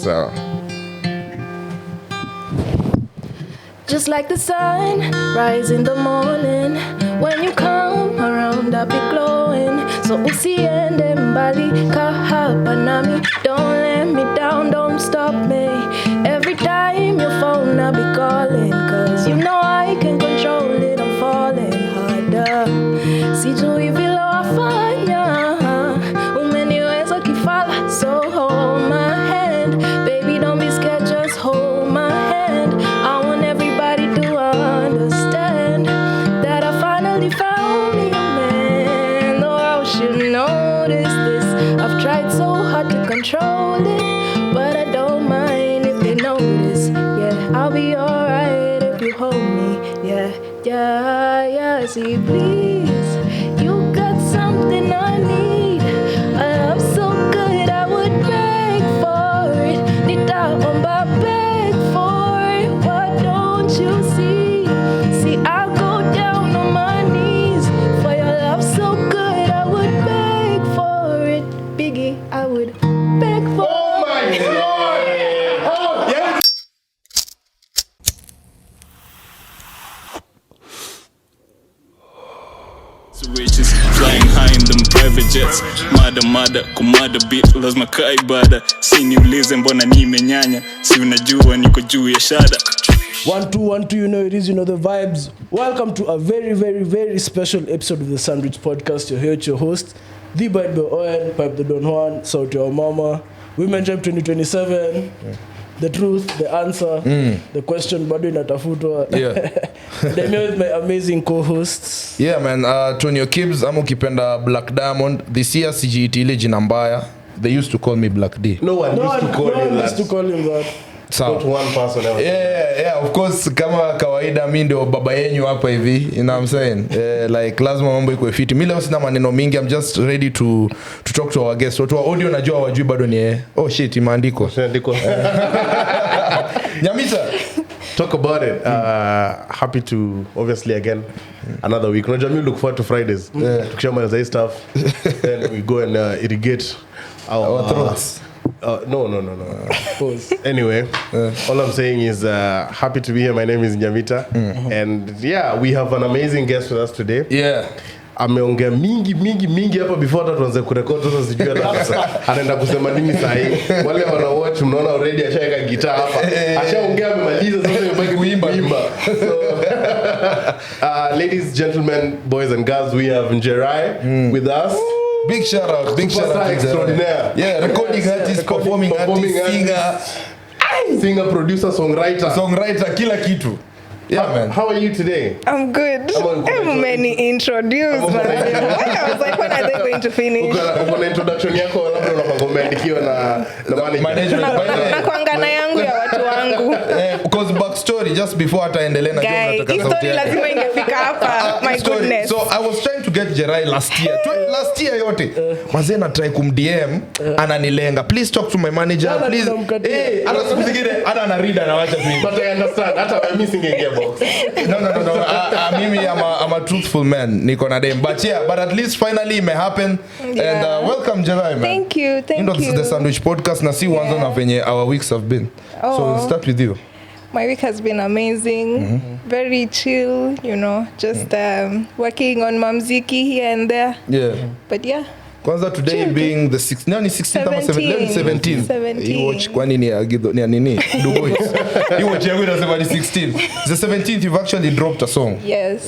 So just like the sun, rise in the morning. When you come around, I'll be glowing. So usiende mbali, kahapa nami. Don't let me down, don't stop me. Every time you phone, I'll be calling. Cause you know I can control it, I'm falling harder. Sijui vile wafanya, umeniweza kifala. So hold my hand, baby don't be scared, just hold my hand. I want everybody to understand that I finally found me a man. Though I should notice this, I've tried so hard to control it, but I don't mind if they notice. Yeah, I'll be alright if you hold me. Yeah, yeah, yeah. See, please, you got something I need. A love so good I would beg for it. Nita omba beg for it. What don't you see? See, I'll go down on my knees for your love so good I would beg for it. Biggie, I would beg for it. oh my god. Oh yeah. Riches flying high in them private jets. Mada kumada beat lazima kaibada. Si niulize mbona nimenyanya, si unajua niko juu ya shada. 1 2 1 2, you know it is, you know the vibes. Welcome to a very, very, very special episode of the Sandwich Podcast. You're here with your host, the Bad Boy Owen, Pipe the Don Juan, Sauti ya Mama, Women Jam 2027. The truth, the answer, the question bado inatafutwa. Yeah. I'm here with my amazing co-hosts. Yeah man, Tonyo Kibbs ama ukipenda Black Diamond. This year sijiiti ile jina mbaya. They used to call me Black D. No one used to call him that. used to call him that. Sawa. Not one person ever. Yeah, of course, kama kawaida mimi ndio baba yenu hapa hivi, you know what I'm saying? Like lazima mambo iko fiti. Mimi leo sina maneno mingi, I'm just ready to talk to our guests. Watu wa audio najua wajui bado ni oh shit imeandikwa. Nyamita, talk about it. Happy to obviously again another week. Unajua mimi look forward to Fridays. Tukishamaliza hii stuff, then we go and irrigate our throats. No. Anyway, all I'm saying is happy to be here. My name is Njamita, and yeah, we have an amazing guest with us today. Yeah. Ameongea mingi hapa before hata tuanze kurekodi. Sasa sijui anaenda kusema nini saa hii. Wale wana watch mnaona already ashaweka gitaa hapa. Ashaongea amemaliza, sasa imebaki kuimba. So ladies, gentlemen, boys and girls, we have Njerae with us. Big shout out extraordinaire. Yeah, recording artist, performing artist, singer, producer, songwriter, kila kitu. Yeah, man. How are you today? I'm good. I'm many introduced. I was like, when are they going to finish? Uko introduction yako labda unapanga umeandikiwa na manager. Na kuangana yangu ya watu wangu. Because backstory just before ataendelea na job nataka sauti. Story lazima ingefika hapa. My goodness. So I was trying to get Njerae last year yote. Mazee na try kumDM ananilenga. Please talk to my manager. Please. Ana sikuzingine ana read anawacha tu. But I understand. Hata mimi singeingia box. No. Mimi I'm a truthful man. Niko na dem. But yeah, but at least finally it may happen. Yeah. And welcome Njerae, man. Thank you. This is the Sandwich Podcast. Na si wanzo na venye our weeks have been. So we'll start with you. My week has been amazing. Very chill, you know, just working on mamziki here and there. Yeah. But yeah. Kwanza today chill, being the 16th ama 17th. You watch kwani ni agido ni nini? Dubois. You watch yangu inasema ni 16th. The 17th you've actually dropped a song. Yes.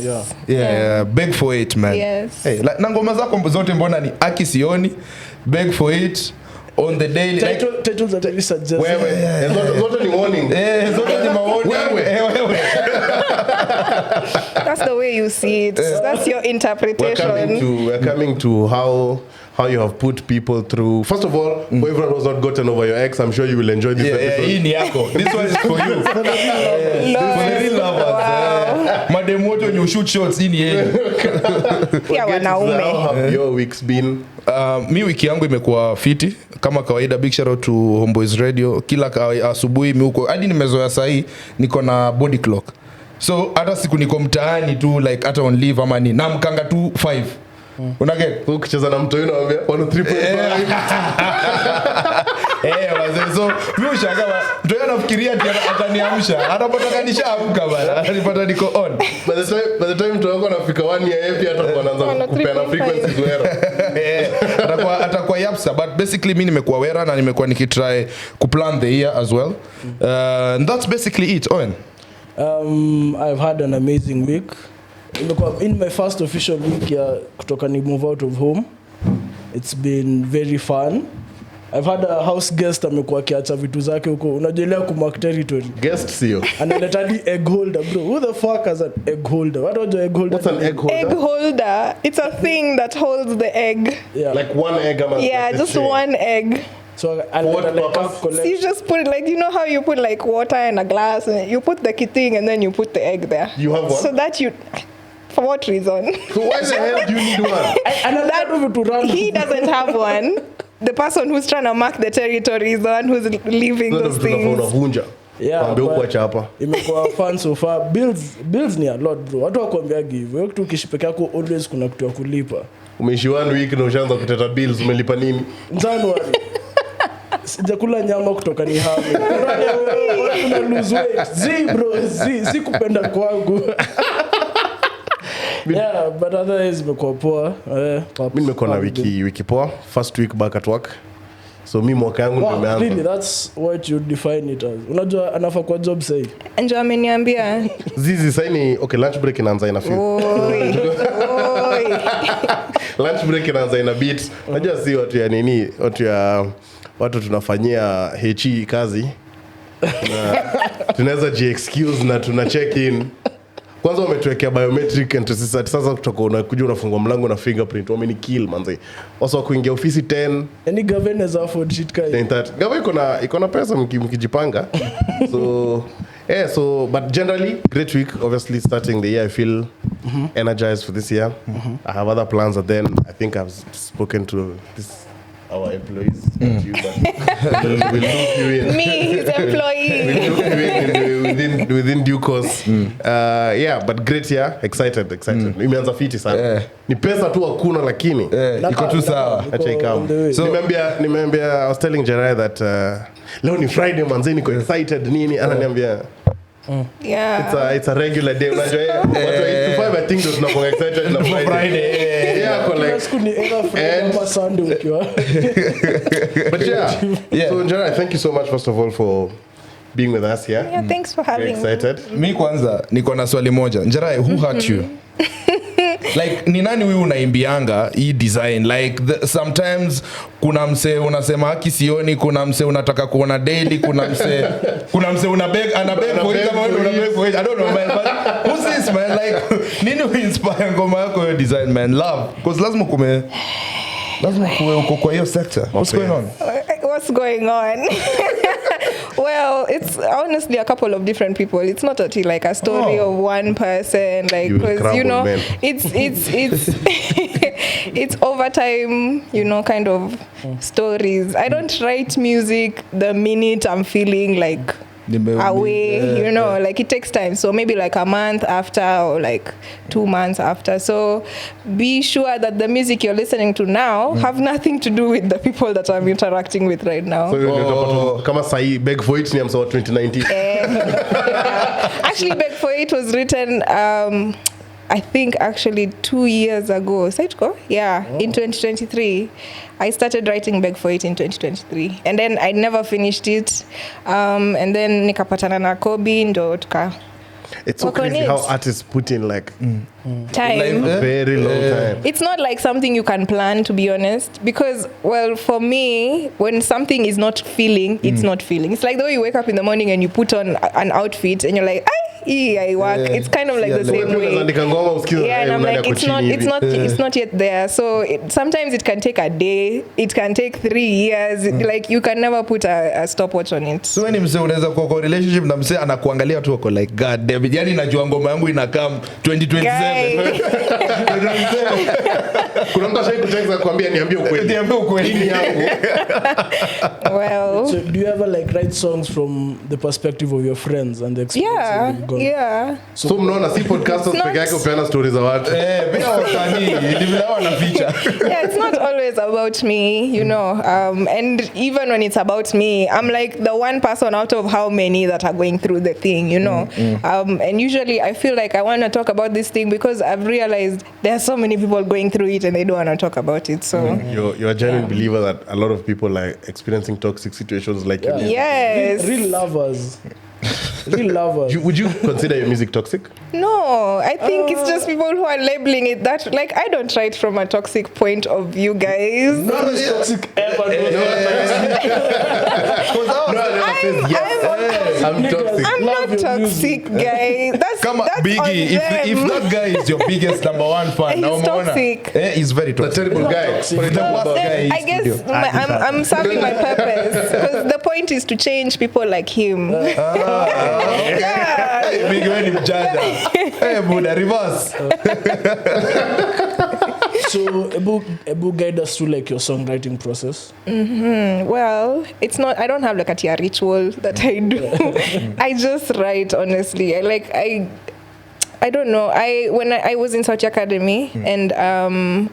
Yeah. Beg for it, man. Yes. Hey, like na ngoma zako zote mbona ni Aki Sioni, Beg for it. On the daily titles are very suggestive. Wewe zote ni warning. Zote ni warning. Wewe. That's the way you see it. That's your interpretation. We're coming to how you have put people through. First of all, for everyone who's not gotten over your ex, I'm sure you will enjoy this episode. Hii ni yako. This one is for you. For the real lovers. Madam moto you shoot shots in here. Pia wanaume. How have your weeks been? Mi wiki yangu imekuwa fiti kama kawaida. Big shout out to Homeboys Radio. Kila asubuhi mi huko hadi nimezoea sahi niko na body clock. So hata siku niko mtaani tu like hata on leave ama ni namkanga tu 5. Unaget? Ukicheza na mtu unamwambia 103.5. Wazee, so mimi ushangaa ndio anafikiria ataniamsha, anapotaka nishaamka bana, anipata niko on. By the time mtu wako anafika 1 year pia atakuwa anaanza kupeana frequencies wera. Atakuwa yapsa, but basically mimi nimekuwa wera na nimekuwa nikitry kuplan the year as well. And that's basically it. Owen, I've had an amazing week. In my first official week kutoka ni move out of home. It's been very fun. I've had a house guest amekuwa akiacha vitu zake huko. Unajelea kumark territory. Guest sio. Analeta di egg holder, bro. Who the fuck has an egg holder? What is egg holder? What's an egg holder? Egg holder. It's a thing that holds the egg. Yeah. Like one egg ama Yeah, like just tray. one egg. So what like purpose? So you just put it like, you know how you put like water in a glass and you put the thing and then you put the egg there. You have one? So that you, for what reason? So why the hell do you need one? He doesn't have one. The person who's trying to mark the territory is the one who's leaving those things. Unavunja. Yeah, Mwambie kuacha hapa. Imekuwa fun so far. Bills ni a lot, bro. Watu wakwambia give. Wewe kitu ukishi peke yako always kuna kitu ya kulipa. Umeishi 1 week na ushaanza kuteta bills, umelipa nini? January. Sijakula nyama kutoka ni hapo. Una lose weight. Bro, si kupenda kwangu. Yeah, but otherwise imekuwa poa. Mimi nimekuwa na wiki poa. First week back at work. So mimi mwaka yangu ndio nimeanza. Really, that's what you define it as. Unajua anafaa kwa job say. Ndio ameniambia. Zizi sasa ni okay, lunch break inaanza ina few. Oi. Lunch break inaanza ina beat. Unajua si watu ya nini, watu tunafanyia HE kazi. Na tunaweza excuse na tuna check in. Kwanza wametuwekea biometric and sasa kutoka unakuja unafungua mlango na fingerprint. Wamenikill manze. Also kuingia ofisi 10. Any governors afford shit kai. Gava iko na pesa mkijipanga. So but generally great week, obviously starting the year I feel energized for this year. I have other plans, and then I think I've spoken to our employees, not you, but we'll look you in. Me, his employee. We'll look you in within due course. Yeah, but great year, excited. Imeanza fiti sana. Ni pesa tu hakuna lakini iko tu sawa. Acha ikamu. So nimeambia I was telling Njerae that leo ni Friday manze, niko excited nini, ananiambia Yeah. It's a regular day. Unajua watu wa 8 to 5 I think tunakuwa excited na Friday. Yeah, kwa like Siku ni either Friday or Sunday ukiwa. But yeah. So Njerae, thank you so much first of all for being with us here. Yeah, thanks for having me. Excited. Mimi kwanza niko na swali moja. Njerae, who hurt you? Like ni nani wewe unaimbianga hii design? Like sometimes kuna mse unasema haki sioni, kuna mse unataka kuona daily, kuna mse una beg for it kama wewe una beg for it. I don't know man, but who's this man? Like nini uinspire ngoma yako hiyo design man? Love, because lazima kuwe uko kwa hiyo sector. What's going on? What's going on? Well, it's honestly a couple of different people. It's not like a story of one person, like, because you know, man. it's it's over time, you know, kind of stories. I don't write music the minute I'm feeling like away, you know, like it takes time. So maybe like a month after or like 2 months after. So be sure that the music you're listening to now have nothing to do with the people that I'm interacting with right now. So kama sahi Beg For It ni amsa 2019. Actually, Beg For It was written I think actually 2 years ago. In 2023. I started writing Beg For It in 2023. And then I never finished it. And then nikapatana na Kobe ndo tuka. It's so crazy how artists put in like time. A very long time. It's not like something you can plan, to be honest. Because, well, for me, when something is not feeling, it's not feeling. It's like the way you wake up in the morning and you put on an outfit and you're like, I work. It's kind of like the same way. Yeah, and I'm like, it's not yet there. So sometimes it can take a day. It can take 3 years. Like you can never put a stopwatch on it. So when mse unaweza kuwa kwa relationship na mse anakuangalia tu uko like god damn it, yani najua ngoma yangu inakam 2027. Kuna mtu ashai kutext kuambia niambie ukweli. Niambie ukweli yangu. Well, so do you ever like write songs from the perspective of your friends and the experience you've gone control. Yeah. So mnaona si podcasters It's not- peke yake upeana stories za watu. Pia wasanii ni vile wana feature. Yeah, it's not always about me, you know. And even when it's about me, I'm like the one person out of how many that are going through the thing, you know. And usually I feel like I want to talk about this thing because I've realized there are so many people going through it and they don't want to talk about it. So You're a genuine believer that a lot of people are experiencing toxic situations like you. yes. Real lovers. Real lovers. Would you consider your music toxic? No, I think it's just people who are labeling it that. Like, I don't try it from a toxic point of view, guys. None is toxic ever. I'm toxic. I'm Love not your toxic, guys. That's Kama that's Biggie, on if them. that guy is your biggest number one fan, He's na umeona? toxic. He's very The toxic. terrible guy. toxic. The worst guy Then I in guess studio. I'm serving my purpose because the point is to change people like him. Yeah. Hey, Biggie, wewe ni mjanja. Hey, Buddha, reverse. So, Ebu guide us through like your songwriting process. Well, it's not. I don't have like a ritual that I do. I just write honestly. I don't know. When I was in South Academy and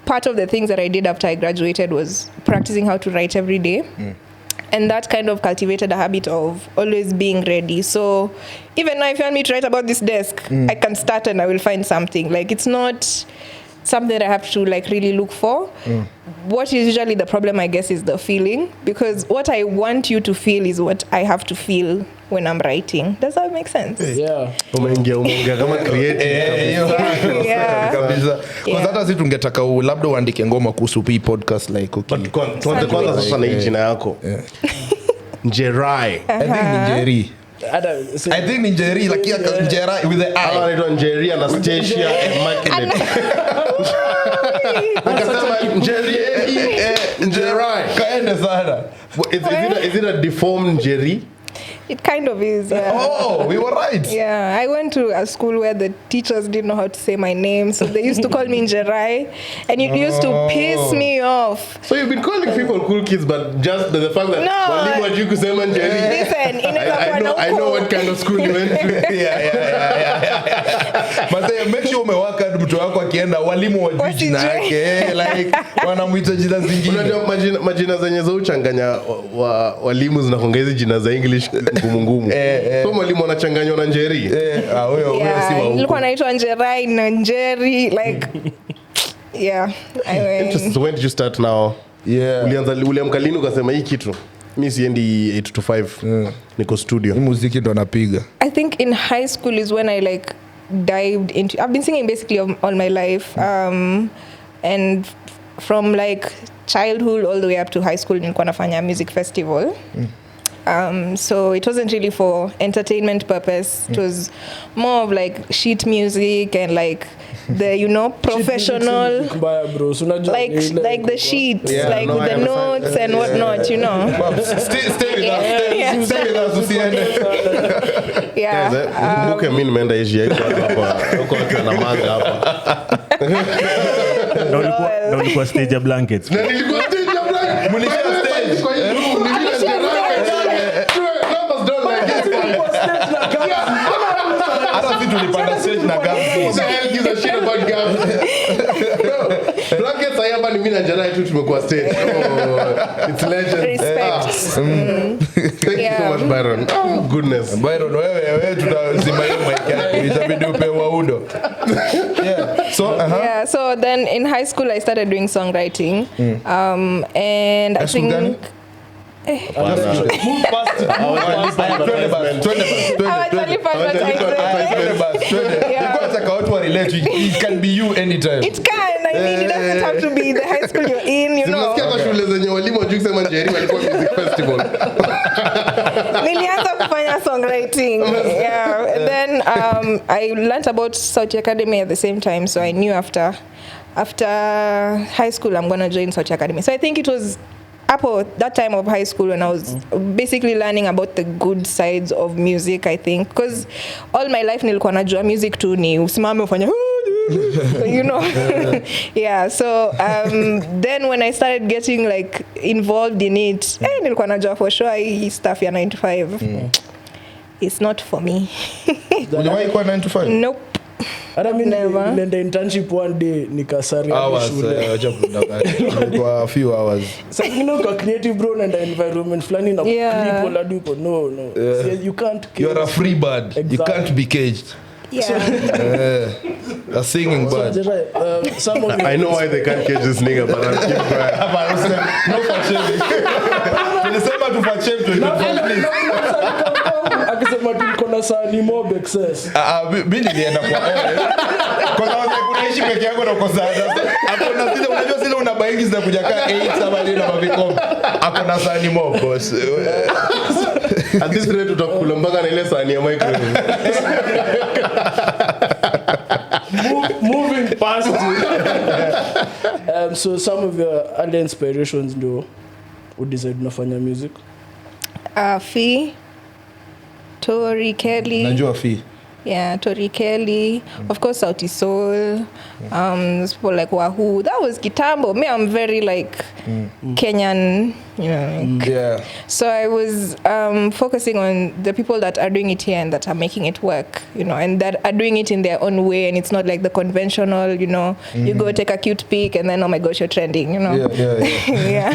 part of the things that I did after I graduated was practicing how to write every day. And that kind of cultivated a habit of always being ready. So even now, if you want me to write about this desk, I can start and I will find something. Like, it's not something that I have to like really look for. What is usually the problem, I guess, is the feeling, because what I want you to feel is what I have to feel when I'm writing. Does that make sense? Yeah. Umeingia kama creative. Yeah. Kabisa. Kwa hata sisi tungetaka labda uandike ngoma kuhusu hii podcast like okay. But kwanza sasa na hii jina yako. Njerae. I think ni Njeri. I think ni Njeri like Njerae with the Hawa I. anaitwa Njeri, Anastasia, Immaculate. Ukasema Njerae. Kaende sana. Is it a deformed Njeri? It kind of is, yeah. Oh, we were right. Yeah, I went to a school where the teachers didn't know how to say my name, so they used to call me Njerae, and it used to piss me off. So you've been calling people cool kids, but just the fact that No. walimu wajui kusema Njeri. Listen, inaweza kuwa na I know huko. what kind of school you went to. Yeah. But make sure umewaka mtu wako akienda walimu wajui jina yake. Like wanamuita jina zingine. Unajua majina zenye za uchanganya walimu zinakonga hizi jina za English ngumu. So mwalimu anachanganywa na Njeri. Huyo si wa huko. Nilikuwa naitwa Njerae na Njeri, like, yeah. Interesting. So when did you start now? Yeah. Uliamka lini ukasema hii kitu mi siendi 8 to 5 niko studio? Hii muziki ndo napiga. I think in high school is when I like dived into. I've been singing basically all my life, and from like childhood all the way up to high school, nilikuwa nafanya music festival. So it wasn't really for entertainment purpose. It was more of like sheet music and like the professional, like the sheets, like with the notes and whatnot, Stay with us. Stay with us. Usiende. Yeah. Kumbuke mimi nimeenda Asia hapa huko na manga hapa. Na ulikuwa stage ya blankets. Na nilikuwa stage ya blankets. Mlikuwa stage kwa hiyo tulipanda stage na Who the hell gives a shit about gaps? Blankets I hapa ni mimi na Njerae tu tumekuwa stage. It's legend. Respect. Thank you so much, Byron. Oh, goodness. Byron, wewe tutazima hiyo mic yako. Itabidi upewe udo. Yeah. So then in high school I started doing songwriting. And I think It can be you anytime. it can. I mean, it doesn't have to be the high school you're in, Nimesikia kwa shule zenye walimu wajui kusema Njeri walikuwa music festival. Nilianza kufanya songwriting. Yeah. And then I learned about Sauti Academy at the same time, so I knew after high school I'm going to join Sauti Academy. So I think it was that time of high school when I was basically learning about the good sides of music, I think, because all my life nilikuwa najua music tu ni usimame ufanye yeah. So then when I started getting like involved in it, nilikuwa najua for sure hii stuff ya 9 to 5 it's not for me. Uliwahi kuwa 9 to 5? Nope. Hata mimi Never. nilienda internship one day nikasaria Hours, shule. wacha kudanganya. Kwa a few hours. Sasa kwa creative bro na environment flani na Yeah. clip wala duko no. See, you can't You are a free bird. You Exactly. can't be caged. Yeah. A singing So, bird. Njerae, some of you I know why they can't catch this nigga, but I'll keep quiet. No fashemi. Tulisema tufashemi. akisema tuko na sani mob excess. Mimi nilienda kwa kwa sababu kunaishi peke yako na uko sana. Hakuna zile unajua zile unabaingi zinakuja kaa 8 sama na mavikombe. Hakuna sani mob boss. At this rate tutakula mpaka na ile sahani ya microwave. Moving past so some of your early inspirations ndio udecide unafanya music. Fee, Tori Kelly. Najua fi. Yeah, Tori Kelly. Of course, Sauti Soul. There's people like Wahoo. That was Kitambo. Me, I'm very like Kenyan, you know. Yeah. So I was focusing on the people that are doing it here and that are making it work, you know, and that are doing it in their own way. And it's not like the conventional, you know, you go take a cute pic and then, oh my gosh, you're trending, you know. Yeah.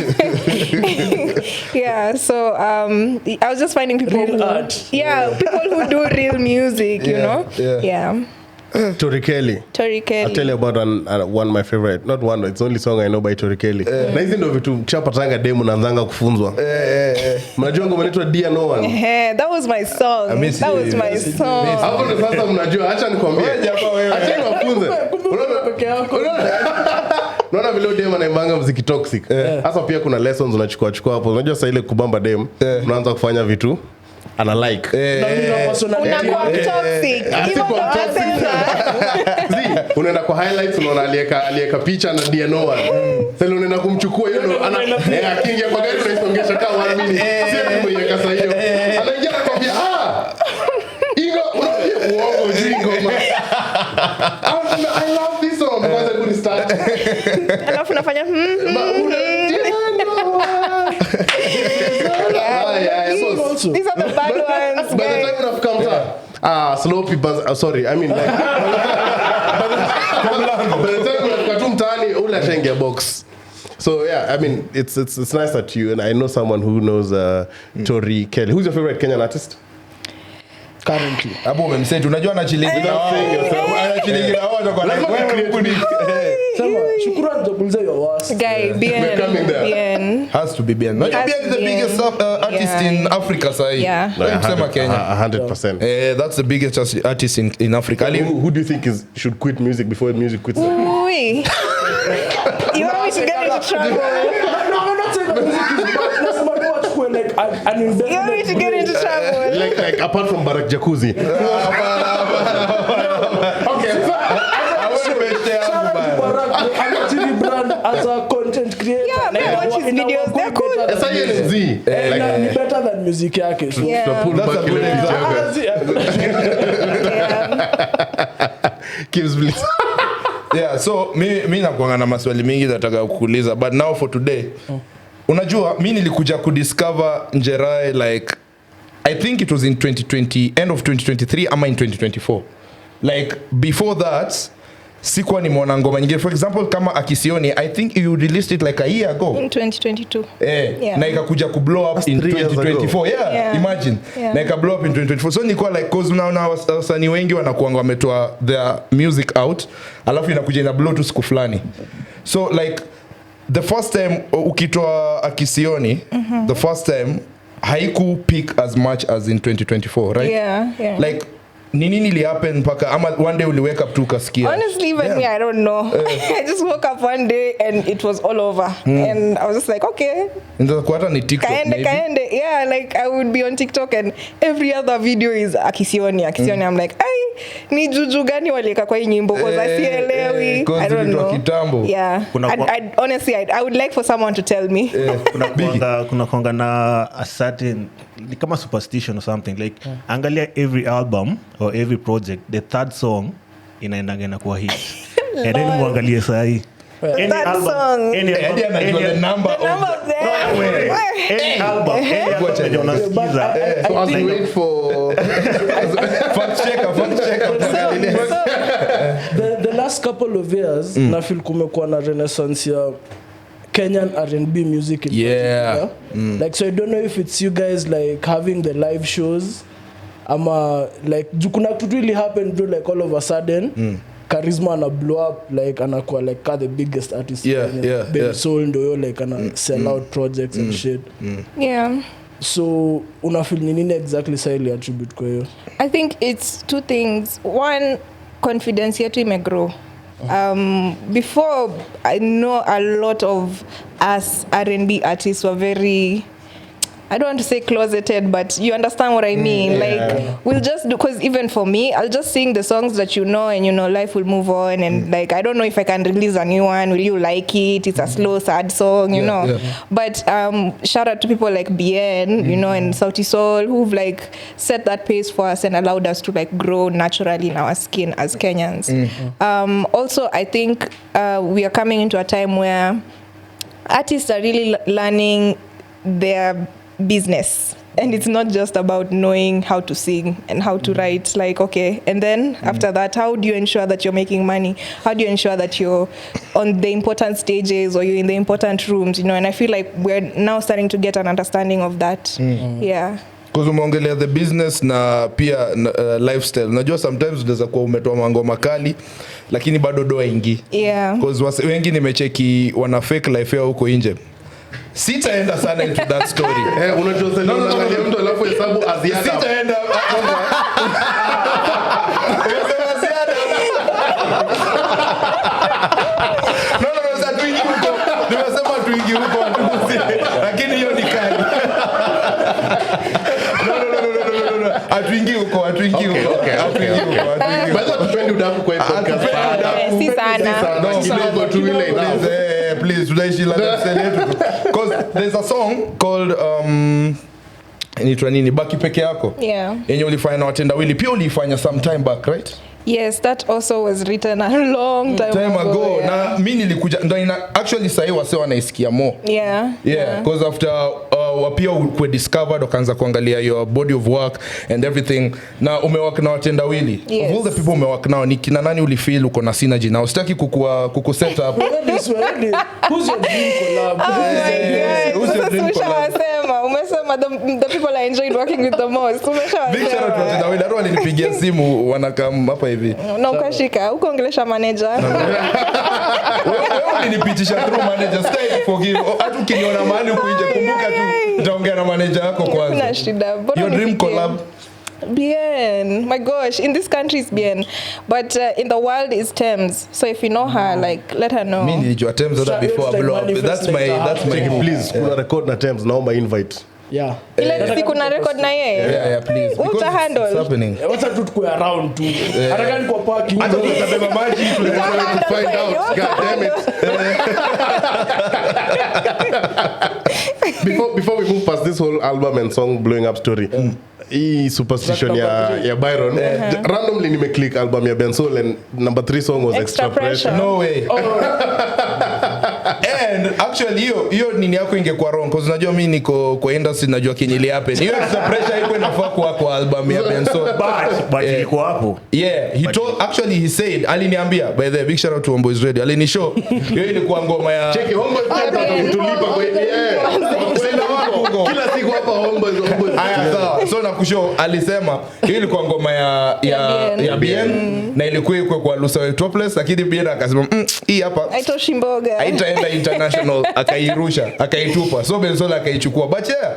Yeah. So I was just finding people Real who, art. yeah, people who do real music, you know. Yeah. Tori Kelly. Tori Kelly. I'll tell you about one of my favorite. Not one, it's the only song I know by Tori Kelly. Na hizi ndio vitu chapatanga demo naanzanga kufunzwa. Mnajua ngoma inaitwa Dear No One. That was my song. That was my song. Hapo ndo sasa mnajua, acha nikwambie. Acha niwafunze. Unaona peke yako. Unaona vile demo anaimbanga muziki toxic. Sasa pia kuna lessons unachukua hapo. Unajua sasa ile kubamba demo, unaanza kufanya vitu ana like. Unakuwa toxic. Unaenda kwa highlights unaona alieka picha na Dear No One. Sasa unaenda kumchukua hiyo akiingia kwa gari unaisongesha kama 1 minute. Sio tumeiweka sasa hiyo. Anaingia anakuambia Ingo unaambia uongo jingo. I love this song because I couldn't start. Alafu nafanya These are the bad ones. By the time unafika mtaa slow people sorry I mean like by the time unafika tu mtaani ule ashaingia box. So yeah, I mean it's nice that you and I know someone who knows Tori Kelly. Who's your favorite Kenyan artist? Currently. Hapo umemseti unajua anachilingi na wao. Anachilingi na wao kwa like wewe Sema shukrani za kuuliza your worst. Guy, Bien. has to be Bien. Najua Bien is the biggest artist in Africa sahi. Yeah. Kusema Kenya. 100%. That's the biggest artist in Africa. Who do you think should quit music before music quits? Ooh. You want me to get into trouble? No, I'm not saying that music is bad. That's about what you like an indefinite. You want me to get into trouble? Like apart from Barak Jacuzzi. As a content creator, Yeah, man, watch his videos. They're cool. SINZ. Like better than music yake. So Yeah. Pull That's back a good a example. Yeah. Gives bliss. Yeah, so mi nakuanga na maswali mingi nataka kukuuliza, but now for today unajua mi nilikuja kudiscover Njerae like I think it was in 2020 end of 2023 ama in 2024. Like before that sikuwa nimeona ngoma nyingine. For example kama Akisioni, I think you released it like a year ago In 2022. Yeah. Na ikakuja kublow up That's in 3 years 2024. Yeah. Imagine. Yeah. Na ikablow up in 2024. So nilikuwa like cause now wasanii wengi wanakuanga wametoa their music out, alafu inakuja ina blow tu siku fulani. So like the first time ukitoa Akisioni, the first time haiku peak as much as in 2024, right? Yeah. Like nini ili happen mpaka ama one day uli wake up tu ukasikia? Honestly, even me, I don't know. I just woke up one day and it was all over. And I was just like, okay. Ndio kwa hata ni TikTok maybe. Kaende. Yeah, like I would be on TikTok and every other video is Akisioni. I'm like, ni juju gani walieka kwa hii nyimbo because I sielewi. I don't know. Kitambo. Yeah. Honestly, I would like for someone to tell me. kuna konga na a certain ni kama superstition or something like angalia every album or every project the third song inaendanga na kuwa hit and then muangalie sahi Any That album, song. any Eddie album, anajua the number The number of of them. Wait, any album, any album Watch it. yenye unasikiza. So as we wait for fact checker The last couple of years na feel kumekuwa na renaissance ya Kenyan R&B music in Yeah. particular. Like, so I don't know if it's you guys like having the live shows ama like kuna kitu really happened bro, like all of a sudden Charisma ana blow up like anakuwa like the biggest artist Yeah, in Kenya. yeah, Ben yeah. Soul ndo yo like ana sell out projects and shit. Yeah. So una feel ni nini exactly sile attribute kwa hiyo? I think it's two things. One, confidence yetu imegrow. Before, I know a lot of us R&B artists were very, I don't want to say closeted, but you understand what I mean. Like, we'll just do, because even for me, I'll just sing the songs that you know, and you know, life will move on. And like, I don't know if I can release a new one. Will you like it? It's a slow, sad song, you know. yeah. But shout out to people like Bien, you know, and Sauti Sol, who've like set that pace for us and allowed us to like grow naturally in our skin as Kenyans. Also, I think we are coming into a time where artists are really learning their business, and it's not just about knowing how to sing and how to write, like, okay, and then after that, how do you ensure that you're making money? How do you ensure that you're on the important stages or you're in the important rooms, you know? And I feel like we're now starting to get an understanding of that. Yeah. Because umeongelea the business na pia lifestyle. Unajua sometimes unaweza kuwa umetoa mangoma kali lakini bado doa ingi. Yeah. Because wengi nimecheki wana fake life yao huko nje. Sitaenda sana into that story. unajua sasa unaangalia mtu alafu hesabu aziada. Sitaenda. Umesema ziada. No, sasa tuingi huko. Nimesema tuingi huko. Lakini hiyo ni kali. No. Atuingi huko. Bado tupendi udaku kwa hii podcast. Si sana. No, kidogo tu ile enough. Please, tudaishi la yetu. Because there's a song called inaitwa nini? Baki peke yako. Yeah. Yenye ulifanya na Watendawili. Pia ulifanya some time back, right? Yes, that also was written a long time ago. Yeah. Na mimi nilikuja ndo actually sahi wase wanaisikia more. Yeah. Because after wapia ukwe discovered wakaanza kuangalia your body of work and everything, na umework na Watendawili. Yes. Of all the people umework nao, ni kina nani ulifeel uko na synergy na usitaki kukuset up? Who's your dream collab? Oh my God. Who's your dream collab? Umesema the people I enjoyed working with the most. Big shout out to Watendawili. Hata walinipigia simu wanakam hapa hivi. Na ukashika, ukaongelesha manager. Wewe ulinipitisha through manager. Stay forgive. Hata ukiniona mahali huko nje, kumbuka tu nitaongea na manager yako kwanza. Kuna shida. Your dream collab? Bien. My gosh, in this country is Bien. But in the world is Thames. So if you know her, like, let her know. Mimi nilijua Thames hata before I blow up. That's my Please, kuna record na Thames naomba invite. Yeah. Ile siku na record na yeye. Yeah, please. What Because a handle. it's happening. Wacha tu tukue around tu. Hata kama kwa parking. Hata utabeba maji To find out. God damn it. Before we move past this whole album and song blowing up story, hii superstition ya Byron, randomly nimeclick album ya Ben Soul and number 3 song was Extra Pressure. No way. And actually hiyo nini yako ingekuwa wrong because unajua mimi niko kwa industry najua kinyili happen. Hiyo Extra Pressure iko inafaa kwa album ya Ben Soul. But ilikuwa hapo. Yeah, he said aliniambia by the way, big shout out to Homeboys Radio. Alinishow hiyo ilikuwa ngoma ya Cheki Homeboys kutulipa kwa hivi. Kila siku hapa Homeboys. Aya, sawa. So nakushow alisema hiyo ilikuwa ngoma ya Bien na ilikuwa kwa Lusawe Topless, lakini Bien akasema hii hapa Aitoshi mboga. haitaenda international, akairusha akaitupa, so Ben Soul akaichukua. But yeah,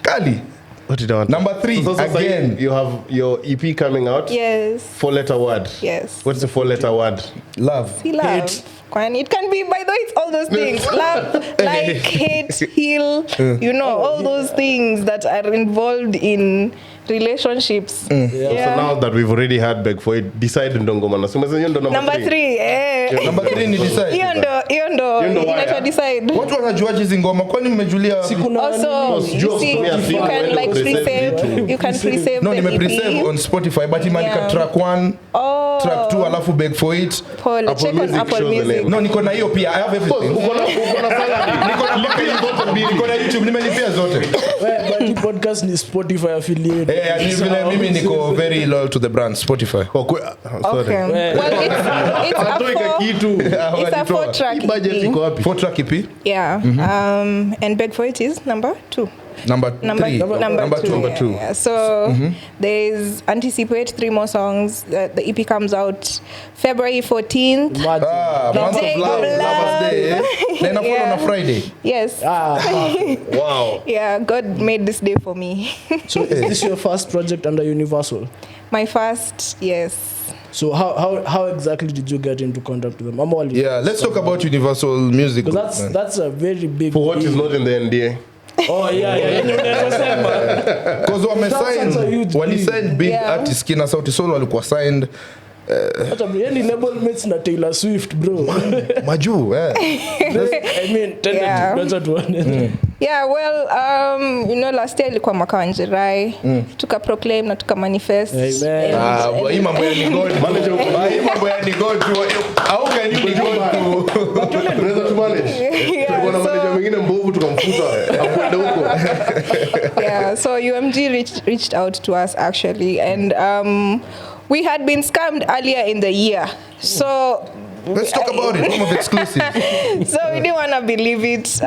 kali. What did I want? Number 3 so again. You have your EP coming out. Yes. 4-letter word. Yes. What's the 4-letter word? Love. See, love. Kwani it can be, by the way, it's all those things. Love, like, hate, heal, you know, all those things that are involved in relationships. So now that we've already had Beg for It, decide Ndongoma. Na sema hiyo ndo Number 3. Number 3 ni decide. Hiyo ndo inaitwa decide. Watu wanajuaje hizi ngoma? Kwani mmejulia? Also, Sijua you see, kutumia you simu, can like pre-save pre-save. You can pre-save. No, the nime-pre-save EP. on Spotify, but imeandika Yeah. track 1, Oh. track 2, alafu Beg for It. Paul, check on Music Apple shows the Music. name. No, niko na hiyo pia. I have everything. Niko na YouTube, nimelipia zote. But the podcast ni Spotify affiliate. Ni vile mimi niko very loyal to the brand Spotify. Okay. Well, it's a it's a 4-track budget iko wapi? 4-track EP. Yeah. And Beg for It is number 2. Number 3. Number two. Number 2. Yeah. So there's Anticipate, 3 more songs. The EP comes out February 14th. Month of Day of love, Lover's Day. Na inafollow Yeah. na Friday. Yes. Wow. Yeah, God made this day for me. So is this your first project under Universal? My first, yes. So how exactly did you get into contact with them? Yeah, let's talk about Universal Music. Because that's a very big For what is deal. not in the NDA. Oh yeah. Because That's a huge walisign big Yeah. artists kina Sauti Sol walikuwa signed Yani label mates na Taylor Swift, bro. majuu I mean, Yeah. better to honest. Yeah, well, last year ilikuwa mwaka wa Njerae. Tuka proclaim na tuka manifest. Amen. hii mambo ya ni God hii mambo ya ni God how can you be God to Tunaweza tu manage. Tulikuwa na manager mwingine mbovu tukamfuta akwenda huko. Yeah, so UMG reached out to us actually, and we had been scammed earlier in the year. So let's talk about it, some of exclusive. so we didn't want to believe it,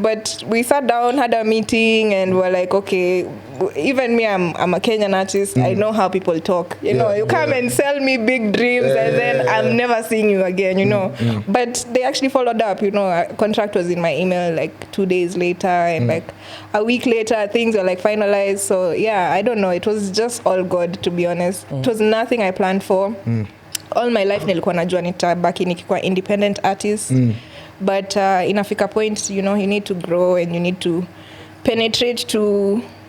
but we sat down, had a meeting, and we're like, okay, even me, I'm a Kenyan artist. I know how people talk. You know, you come and sell me big dreams, and then I'm never seeing you again. You know, but they actually followed up. You know, a contract was in my email like 2 days later, and like a week later, things were like finalized. So yeah, I don't know. It was just all God, to be honest. It was nothing I planned for. All my life nilikuwa najua nitabaki nikikuwa independent artist, but inafika point, you know, you need to grow and you need to penetrate to,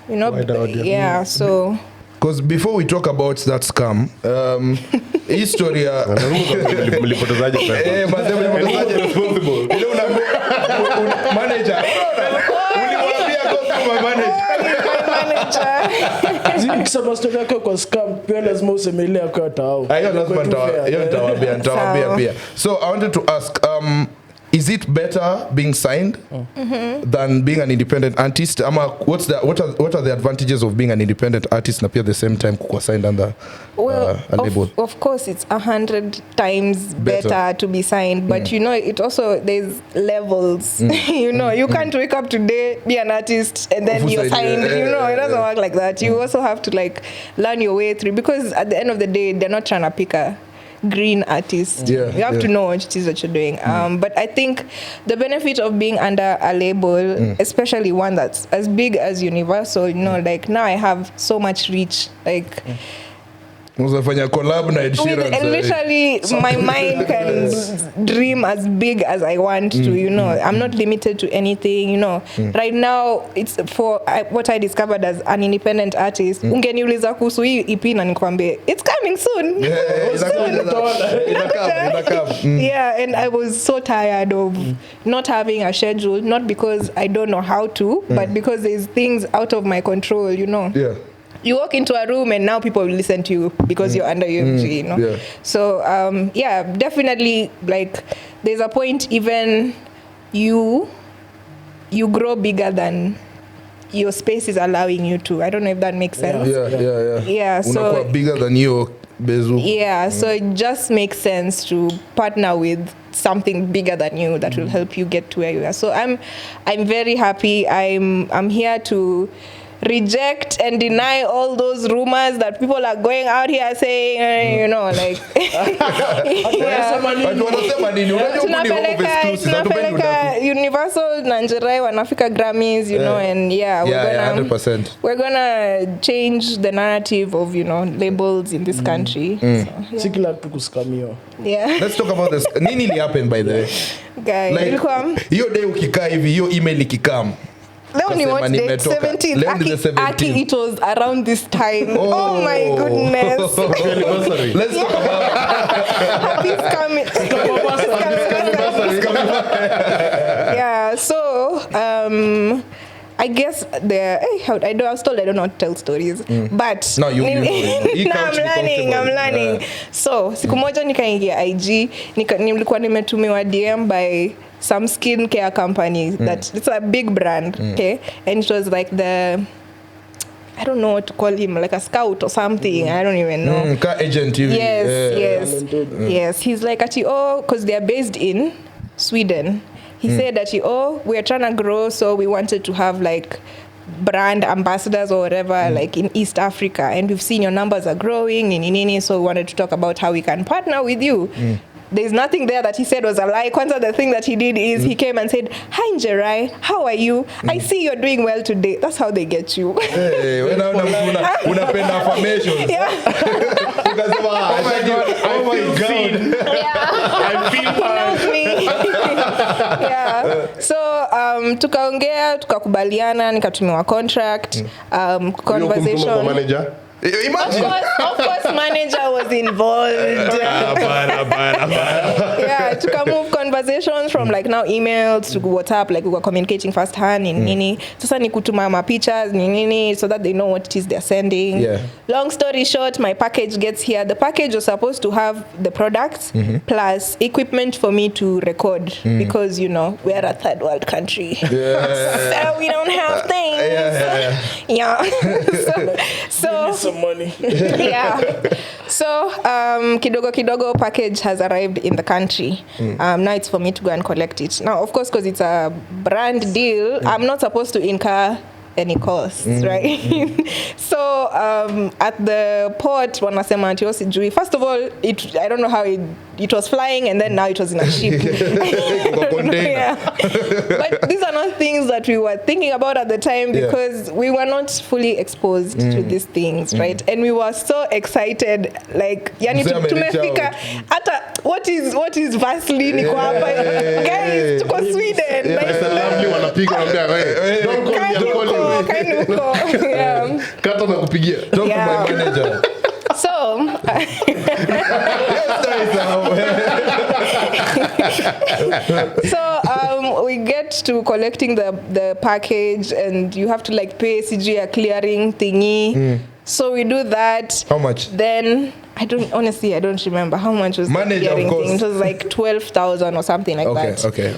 you know, yeah, so Because before we talk about that scam, history ya Mlipotezaje pesa? responsible. Ile manager. Ulimwambia customer manager. Nikisema story yako kwa scam, pia lazima useme ile yako ya tao. Hiyo lazima nitawaambia pia. So I wanted to ask, is it better being signed than being an independent artist? What are the advantages of being an independent artist na pia at the same time kuwa signed under a label? Of course, it's 100 times better to be signed, but you know, it also, there's levels. You know, you can't wake up today, be an artist, and then you're signed. You know, it doesn't work like that. You also have to like learn your way through, because at the end of the day, they're not trying to pick a green artist. You have to know what it is that you're doing. But I think the benefit of being under a label, especially one that's as big as Universal, you know, like now I have so much reach, like Unafanya collab na Ed Sheeran. and literally my mind can dream as big as I want to, you know. I'm not limited to anything, you know. Right now, it's for what I discovered as an independent artist. Ungeniuliza kuhusu hii EP na nikwambie, it's coming soon. Yeah, and I was so tired of not having a schedule, not because I don't know how to, but because there's things out of my control, you know. Yeah. You walk into a room and now people will listen to you because you're under UMG, you know. Yeah. So yeah, definitely, like there's a point even you grow bigger than your space is allowing you to. I don't know if that makes sense. Yeah, so unakuwa bigger than your bezu. Yeah, so it just makes sense to partner with something bigger than you that will help you get to where you are. So I'm very happy. I'm here to reject and deny all those rumors that people are going out here saying, you know, like tunapeleka Universal na Njerae wanafika Grammys, you know, and we're gonna change the narrative of, you know, labels in this country. Si kila mtu kuskamiwa. Yeah. Let's talk about this. Nini li happen by the way? Guy, Like, hiyo day ukikaa hivi, hiyo email ikikam, Leo ni what date? nimetoka. 17th. Leo ni the 17th. Aki, it was around this time. Oh my goodness. Anniversary. Let's talk about Happy coming. Yeah, so I guess I was told I don't know how to tell stories, but No, you know. no, I'm learning. So siku moja nikaingia IG, nilikuwa nimetumiwa DM by some skincare company that it's a big brand, okay, and it was like I don't know what to call him, like a scout or something. I don't even know. car agent. Yes. He's like, because they are based in Sweden. He said that we are trying to grow, so we wanted to have like brand ambassadors or whatever, like in East Africa, and we've seen your numbers are growing, so we wanted to talk about how we can partner with you. There's nothing there that he said was a lie. Kwanza, the thing that he did is he came and said, "Hi Njerae, how are you? I see you're doing well today." That's how they get you. Hey, unapenda affirmations. Yeah. Ukasema, oh my god. I feel yeah. So tukaongea, tukakubaliana, nikatumiwa contract, conversation. Manager. Imagine. Of course, manager was involved. Yeah, to move conversations from like now emails to WhatsApp, like we were communicating firsthand in nini. Sasa ni kutuma ma pictures nini, so that they know what it is they're sending. Yeah. Long story short, my package gets here. The package was supposed to have the products plus equipment for me to record because we're a third world country. Yeah. So we don't have things. Yeah. So Some money. yeah. So kidogo package has arrived in the country. Now it's for me to go and collect it. Now, of course, because it's a brand deal, I'm not supposed to incur any costs, right? So at the port, wanasema ati sijui. First of all, I don't know how it was flying, and then now it was in a ship. Yeah. But these are not things that we were thinking about at the time because we were not fully exposed to these things, right? And we were so excited, like yani tumefika hata what is Vaseline iko hapa, guys, tuko Sweden. Yeah, it's a lovely wanapiga naambia wewe don't call me, I'm calling you. Yeah. Kata nakupigia. Talk to my manager. So we get to collecting the package, and you have to like pay CG a clearing thingy. So we do that. How much? Then I don't remember how much was Manager, the clearing of course. thing. It was like 12,000 or something like that. Okay.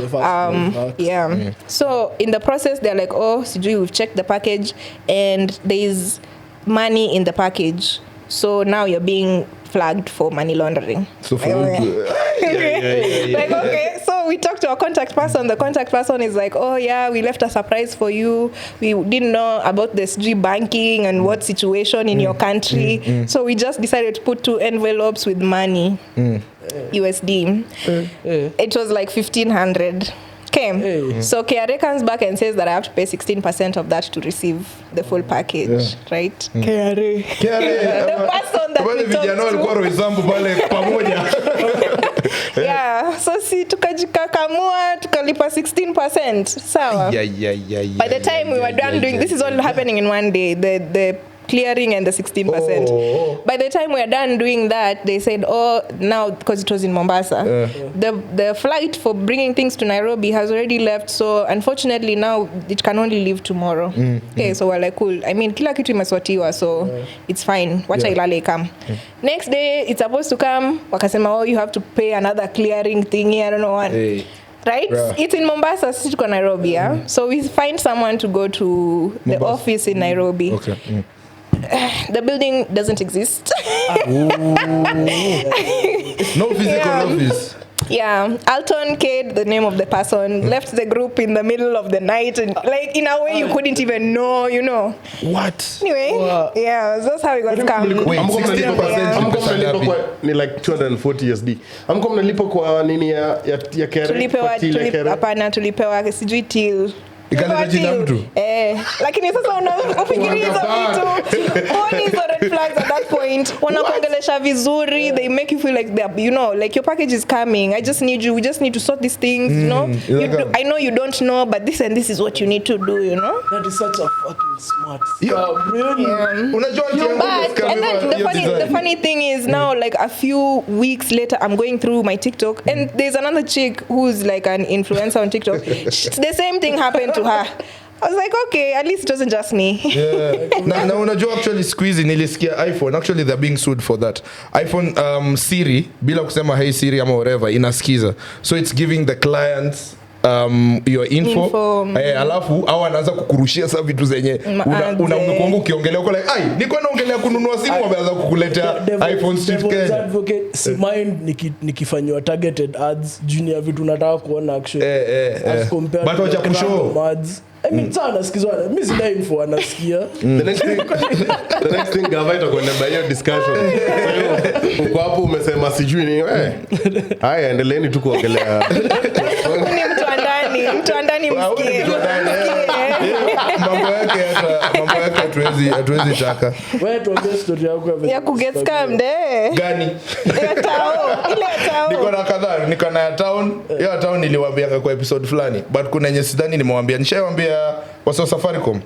Yeah. So in the process, they're like, CG, we've checked the package, and there's money in the package. So now you're being flagged for money laundering. So for Like, okay, so we talked to our contact person. The contact person is like, we left a surprise for you. We didn't know about the SG banking and what situation in your country. So we just decided to put 2 envelopes with money, USD. It was like 1,500. Okay. So KRA comes back and says that I have to pay 16% of that to receive the full package, right? KRA. The person that we talked to. Yeah. So tukajikakamua tukalipa 16%. Sawa. By the time we were done doing this is all happening in one day. The clearing and the 16%. By the time we are done doing that, they said, now, because it was in Mombasa, the flight for bringing things to Nairobi has already left, so unfortunately now it can only leave tomorrow. Okay, so we're like, cool. I mean, kila kitu imeswatiwa, so it's fine. Wacha ilale come. Next day, it's supposed to come. Wakasema, you have to pay another clearing thingy, I don't know what. Right? Bruh. It's in Mombasa, sisi tuko Nairobi, yeah? So we find someone to go to the office in Nairobi. Okay. The building doesn't exist. No physical office. Yeah, Alton Cade, the name of the person, left the group in the middle of the night, and like in a way you couldn't even know. What? Anyway, yeah, that's how we got scammed. Wait, 16% ni like 240 USD. Amko mnalipa kwa nini ya tulipewa sijui till Ikalipa jina mtu? Lakini sasa unafikiria hizo vitu. All these red flags at that point. point. Wanakuongelesha vizuri, they make you feel like they're, you know, like your package is coming. We just need to sort these things, you know. I know you don't know, but this and this is what you need to do, you know. That is such a fucking smart scam, really. Unajua But and then the funny thing is now, like a few weeks later, I'm going through my TikTok and there's another chick who's like an influencer on TikTok. The same thing happened to her. I was like, okay, at least it wasn't just me. Yeah. na unajua actually squeeze nilisikia iPhone, actually they're being sued for that. iPhone Siri bila kusema hey Siri ama whatever inasikiza. So it's giving the clients your info. Alafu au anaanza kukurushia sasa vitu zenye unakuanga ukiongelea uko like ai niko naongelea kununua simu wameanza kukuletea iPhone Steve Kenya. Advocate si mind nikifanywa targeted ads junior vitu nataka kuona actually. As compared but wacha kushow ads. I mean sana sikizwa mimi sina info anasikia. The next thing gava itakwenda by your discussion. So uko hapo umesema sijui ni haya endeleeni tu kuongelea. Mtu andani msikie. Mambo yake hatuwezi taka. Wewe tuambie story yako ya ku get scammed gani? Ya tao. Niko na kadhaa, niko na town. Ya town niliwaambia kwa episode fulani, but kuna yenye sidhani nimewambia. Nishawaambia wasio Safaricom.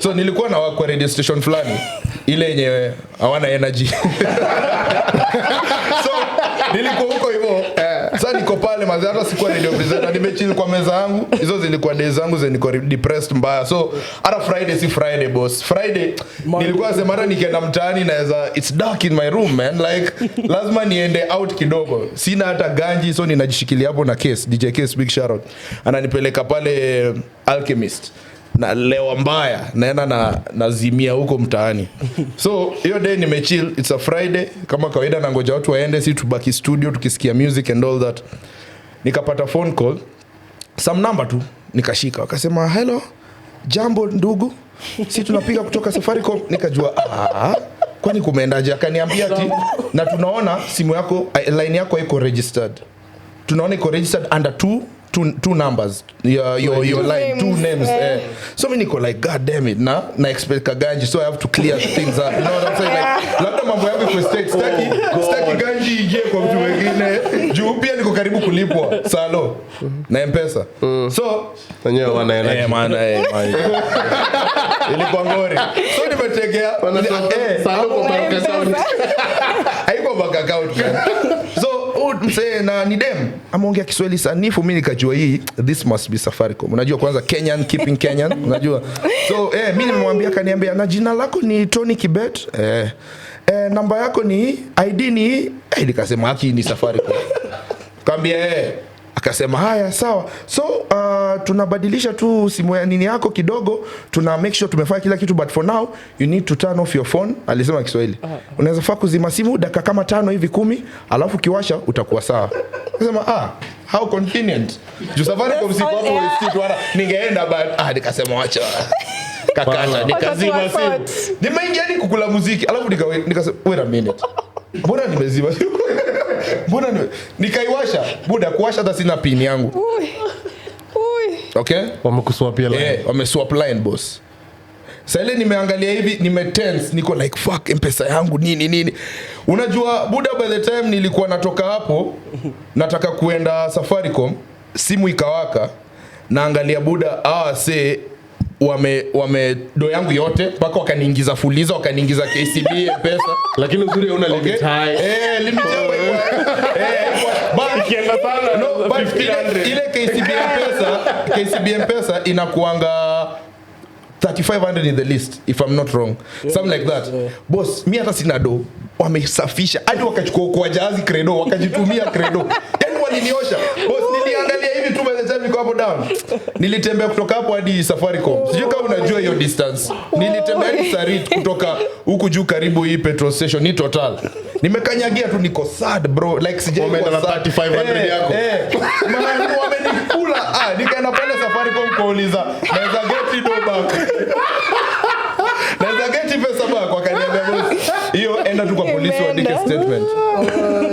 So nilikuwa na kwa radio station fulani ile yenye hawana energy. So nilikuwa huko hivyo. Sasa niko pale mazi hata sikuwa radio presenter, nimechill kwa meza yangu. Hizo zilikuwa days zangu zenye niko depressed mbaya. So hata Friday si Friday boss. Friday nilikuwa sema hata nikienda mtaani naweza it's dark in my room man, like lazima niende out kidogo. Sina hata ganji so ninajishikilia hapo na Case, DJ Case big shout out. Ananipeleka pale Alchemist. Na leo mbaya naenda nazimia huko mtaani. So hiyo day nimechill, it's a Friday kama kawaida, na ngoja watu waende, si tubaki studio tukisikia music and all that. Nikapata phone call, some number tu, nikashika, wakasema hello jambo ndugu, si tunapiga kutoka Safaricom. Nikajua kwani kumeendaje? Akaniambia ati na tunaona simu yako line yako iko registered, tunaona iko registered under two numbers, your line, two names. So mimi niko like god damn it, na expect ganji, so I have to clear things up, you know what I'm saying, like labda mambo yangu kwa staki ganji ingie kwa mtu mwingine juu pia niko karibu kulipwa salo na M-Pesa. So wenyewe wanaelewa maana ilikuwa ngori, so nimetegea salo kwa bank account haiko bank account. So msee na ni dem ameongea Kiswahili sanifu, mimi nikajua hii this must be Safaricom. Unajua kwanza Kenyan keeping Kenyan, unajua. So mimi nimemwambia, kaniambia na jina lako ni Tony Kibet, namba yako ni ID ni nikasema haki ni Safaricom. Kaambia akasema haya sawa, so tunabadilisha tu simu ya nini yako kidogo, tuna make sure tumefanya kila kitu, but for now you need to turn off your phone. Alisema Kiswahili. Unaweza faa kuzima simu dakika kama 5 hivi 10, alafu kiwasha utakuwa sawa. Akasema how convenient. Juu Safaricom si kwa hapo wala ningeenda, but nikasema wacha kakata, nikazima simu. Nimeingia hadi kukula muziki, alafu nikasema wait a minute, mbona nimezima simu? Mbona nikaiwasha buda kuwasha hata sina pin yangu. Okay, wamekuswap line. Wameswap line boss. Sasa ile nimeangalia hivi, tense, niko like fuck M-Pesa yangu nini. Unajua buda, by the time nilikuwa natoka hapo nataka kuenda Safaricom, simu ikawaka, naangalia buda wame do yangu yote mpaka wakaniingiza fuliza, wakaniingiza KCB M-Pesa, lakini uzuri una limit high. Limit kienda sana no, 1500 ile KCB M-Pesa inakuanga 3500 in the list if I'm not wrong, something like that. Boss mimi hata sina do, wamesafisha hadi wakachukua kwa jahazi credo, wakajitumia credo, yani waliniosha boss. Niliangalia hivi tu by the time niko hapo down, nilitembea kutoka hapo hadi Safaricom, sijui kama unajua hiyo distance. Nilitembea hadi Sarit kutoka huku juu karibu hii petrol station ni Total. Nimekanyagia tu, niko sad bro, like sijaenda na 3500 yako maana wamenikula. Nikaenda pale Safaricom kuuliza naweza get it back, naweza get pesa back. Wakaniambia boss hiyo enda tu kwa polisi uandike statement.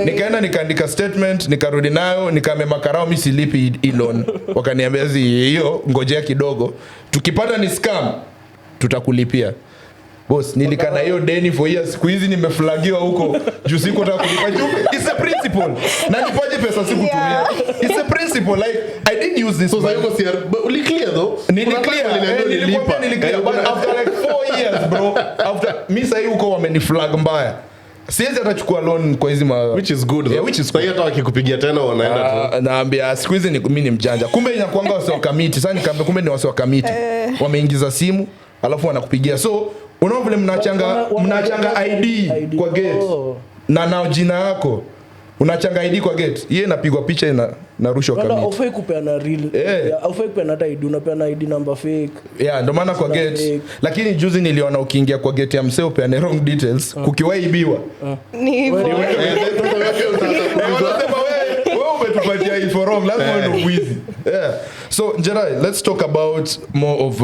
Nikaenda nikaandika statement, nikarudi nayo, nikamema karao mimi silipi loan. Wakaniambia hiyo ngojea kidogo, tukipata ni scam tutakulipia. boss nilikana hiyo deni for years, siku hizi nimeflagiwa huko juu siku nataka kulipa juu. It's a principle. Na nipaje pesa sikutumia. It's a principle, like I didn't use this. So yuko si uli clear though. Nilikuwa but after like 4 years bro, after mimi sasa huko wameniflag mbaya. Siwezi atachukua loan kwa hizi which is good though. Yeah, which is so hata wakikupigia tena wanaenda tu. Naambia siku hizi mimi ni mjanja. Kumbe inakuanga wase wa kamiti. Sasa nikamwambia kumbe ni wase wa kamiti. Wameingiza simu alafu wanakupigia. So unaona vile mnachanga ID kwa gate. Na jina yako. Unachanga ID kwa gate. Yeye inapigwa picha narushwa kamiti. Wala ufai kupeana real. Yeah, ufai kupeana hata ID, unapeana ID number fake. Yeah, ndio maana kwa gate. Fake. Lakini juzi niliona ukiingia kwa gate ya mseo upeane wrong details, kukiwaibiwa. Ni hivyo. Wewe umetupatia info wrong, lazima uwe wizi. Yeah. So, Njerae, let's talk about more of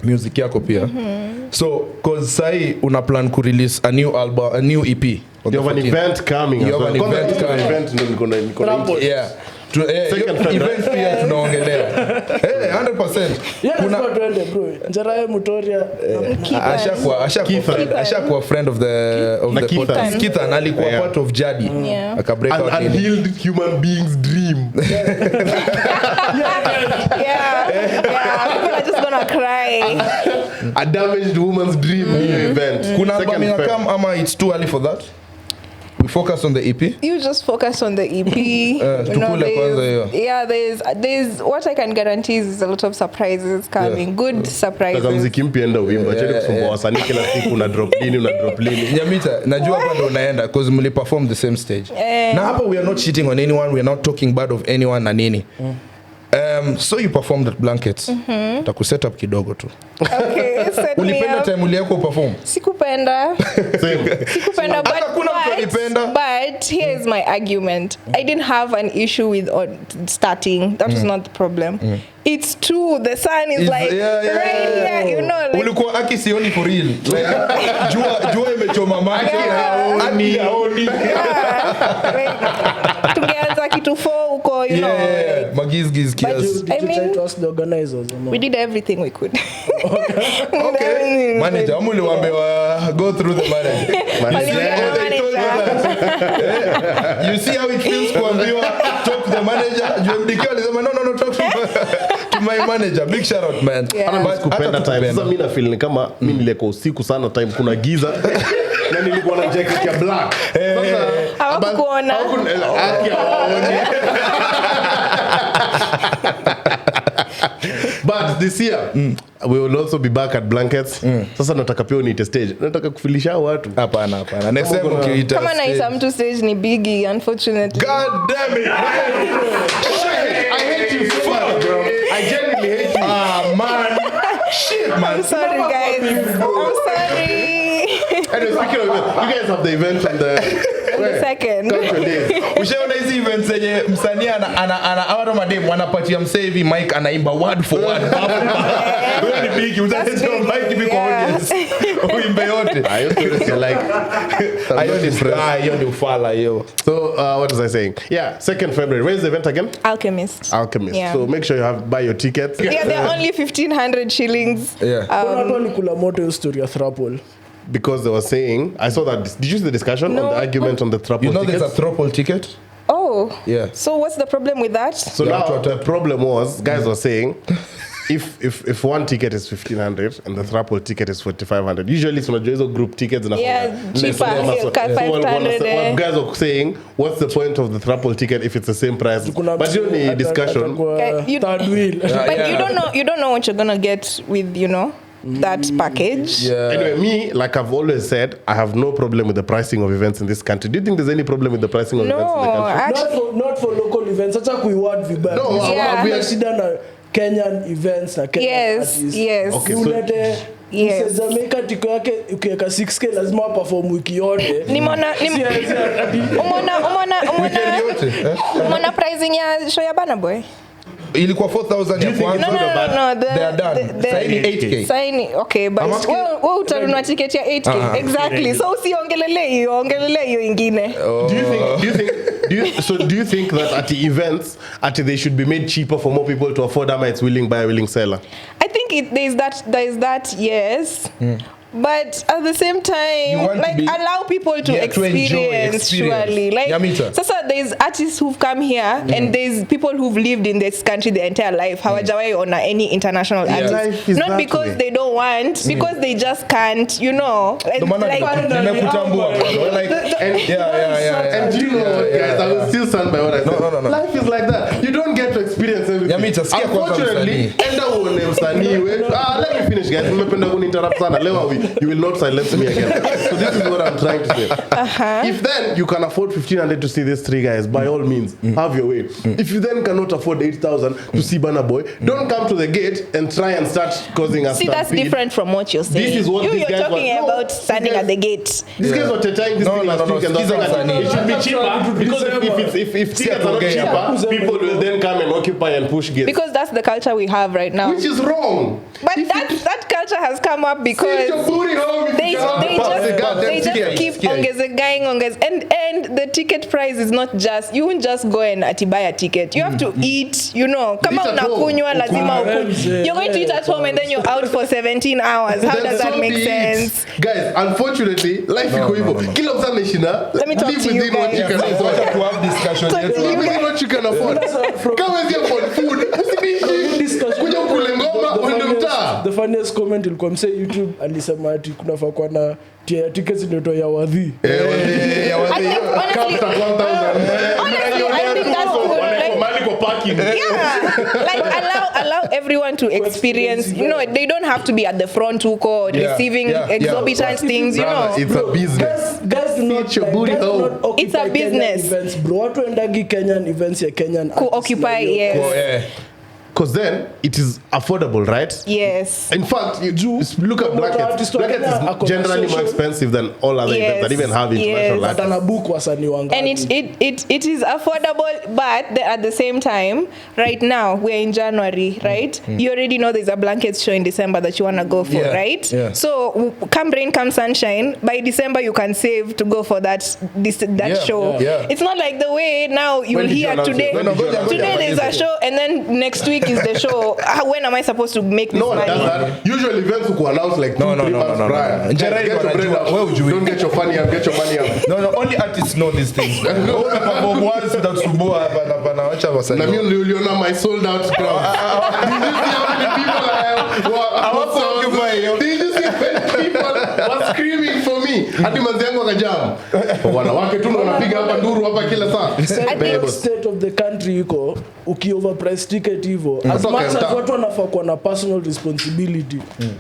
music yako pia. So, cause sai una plan ku release a new album, a new EP. You have an event coming. You have an event coming. Yeah. Event pia tunaongelea. 100%. Kuna tuende bro. Njerae Mutoria. Ashakuwa friend of the podcast. Kithan alikuwa part of Jadi. Aka break out. An unhealed human being's dream. Yeah. People are just gonna cry. A damaged woman's dream event. Kuna album inakam ama it's too early for that? We focus on the EP. You just focus on the EP. There's what I can guarantee is a lot of surprises coming. Good surprises. Kama muziki mpya enda uimba. Acha kusumbua wasanii kila siku una drop lini. Nyamita, najua hapa ndo unaenda because mli perform the same stage. Na hapa we are not cheating on anyone, we are not talking bad of anyone na nini. So you performed at Blankets. Taku set up kidogo tu. Okay, set me ulipenda up. Time uliyako perform? Sikupenda. Sikupenda, but here is my argument. I didn't have an issue with starting. That was not the problem. It's true. The sun is right here, you know. Like, ulikuwa aki sioni for real. Like, jua imechoma macho. Tungeanza kitu 4 huko, you know. Yeah. Magizgiz kiasi. Did you try to ask the organizers? We did everything we could. Okay. Manager, amuli wambewa go through the manager. You see how it feels kuambiwa talk to the manager. Jumdikiwa alisema no talk to my manager. Big shout out man. Kupenda time. Sasa mimi na feel ni kama mimi nilikuwa usiku sana time kuna giza. Na nilikuwa na jacket ya black. Sasa hawakuona. But this year we will also be back at Blankets. Sasa nataka pia uniite stage. Nataka kufilisha watu. Hapana. Next time ukiita. Kama naita mtu stage ni Biggie, unfortunately. God damn it. I hate you so much, bro. I genuinely hate you. Man. Shit, man. I'm sorry, guys. I'm sorry. Anyway, speaking of event, you guys have the event on the second. Ushaona hizi events zenye msanii ana awaro madem wanapatia msee hivi mic anaimba word for word. Wewe ni big, utasema mic hivi kwa audience. Uimbe yote. I used to like hiyo ni ufala hiyo. So what was I saying? Yeah, 2nd February. Where is the event again? Alchemist. Yeah. So make sure you buy your tickets. Yeah, they're only 1,500 shillings. Yeah. Watu walikula moto hiyo story ya Thrapple. Because they were saying, I saw that. Did you see the discussion on the argument on the Thrapple You know tickets? there's a Thrapple ticket? Oh. Yeah. So what's the problem with that? So now the problem was, guys were saying, if one ticket is 1,500 and the Thrapple ticket is 4,500, usually it's not just group tickets. Yeah, cheaper. 500. Guys are saying, what's the point of the Thrapple ticket if it's the same price? But you need discussion. Third wheel. But you don't know what you're gonna get with, you know, that package. Yeah. Anyway, me, like I've always said, I have no problem with the pricing of events in this country. Do you think there's any problem with the pricing of events in the country? Not for local events. Acha kuiword vibaya. No, we are shida na Kenyan events na Kenyan artists. Yes. Okay, Ulete Jamaica tiko yake ukiweka 6K lazima perform wiki yote. Umona pricing ya show ya Burna Boy. Ilikuwa 4,000 ya kwanza. No. They are done. Saini 8K. Saini, okay, but wewe utanunua ticket ya 8K. Exactly. So usiongelele hiyo ingine. Do you think that at the events, they should be made cheaper for more people to afford, ama it's willing buyer, willing seller? I think there is that, yes. But at the same You time, want to like be- allow people to to enjoy experience, surely. Like, Nyamita. sasa there's artists who've come here and there's people who've lived in this country their entire life. Hawajawai on any international Life artist. is Not that because way. they don't want, because they just can't, you know. And Ndio maana nimekutambua bro. Like yeah. And you know what, guys, I will still stand by what I said. No. Life is like that. You don't get to experience everything. Nyamita, sikia kwanza Unfortunately, enda uone msanii wewe. Let me finish, guys. Nimependa kuninterrupt sana. Leo you will not silence me again. So this is what I'm trying to say. If then you can afford 1,500 to see these three guys, by all means, have your way. If you then cannot afford 8,000 to see Burna Boy, don't come to the gate and try and start causing a see, that's stampede. different from what you're saying. This is what you're these guys talking want. No, about standing these at the gate. These guys were trying this thing last week and they're saying that it should be cheaper because if tickets are not cheaper, people will then come and occupy and push gates. Because that's the culture we have right now. Which is wrong. But that culture has come up because Sit your booty home if they you cannot afford just it. keep ongezeng and the ticket price is not just, you won't just go and buy a ticket. You have to eat, you know. Kama Eat at home. unakunywa lazima ukunywe. You're going to eat at home and then you're out for 17 hours. How Then does that so make be it. sense? Guys, unfortunately, life iko hivyo. Kila mtu ameshinda. Let me talk Live to you within what you guys. can afford. to have discussion Talk yetu. to you Live within what you can afford. Kama wezi afford food, usibishi. Kuja ukule ngoma, uende mtaa. The funniest comment ilikuwa msee YouTube alisema ati kunafaa kuwa na tickets inaitwa ya wadhi. I think honestly, I think that's good. Like allow everyone to experience. You know, they don't have to be at the front huko receiving exorbitant things. You know, It's a business. Guys do not, Sit your booty guys do home. not occupy It's a Kenyan business. events, bro. Watu endagi Kenyan events ya Kenyan artists occupy, like yes. Oh, yeah. Because then it is affordable, right? yes. In fact, you look at Promoter blankets. artist Blankets wengine is generally more social. expensive than all other events that even have international Yes. artists. Atana book wasanii wangapi. And it is affordable, but at the same time, right now we're in January, right? You already know there's a blankets show in December that you wanna go for, Yeah, right? yeah. So come rain, come sunshine, by December you can save to go for that show. yeah. It's not like the way now you When did you hear announce it? today. When did you announce it? Today there's a show, and then next week is the show. When am I supposed to make this No one money? does that. Usually events will announce like 2-3 months prior. Njerae Get your wanajua. bread up. Wewe hujui. Don't get your funny up. Get your money up. No, only artists know these things. Perform once utasumbua hapana wacha wasanii. Na mimi uliona my sold out crowd. Did you see how many people Did you see how many people were screaming for me? Hadi manzi yangu akajam. Wanawake tu wanapiga hapa nduru hapa kila saa. I think state of the country iko ukioverprice ticket hivyo as Kutoka much as mtaa. watu wanafaa kuwa na personal responsibility.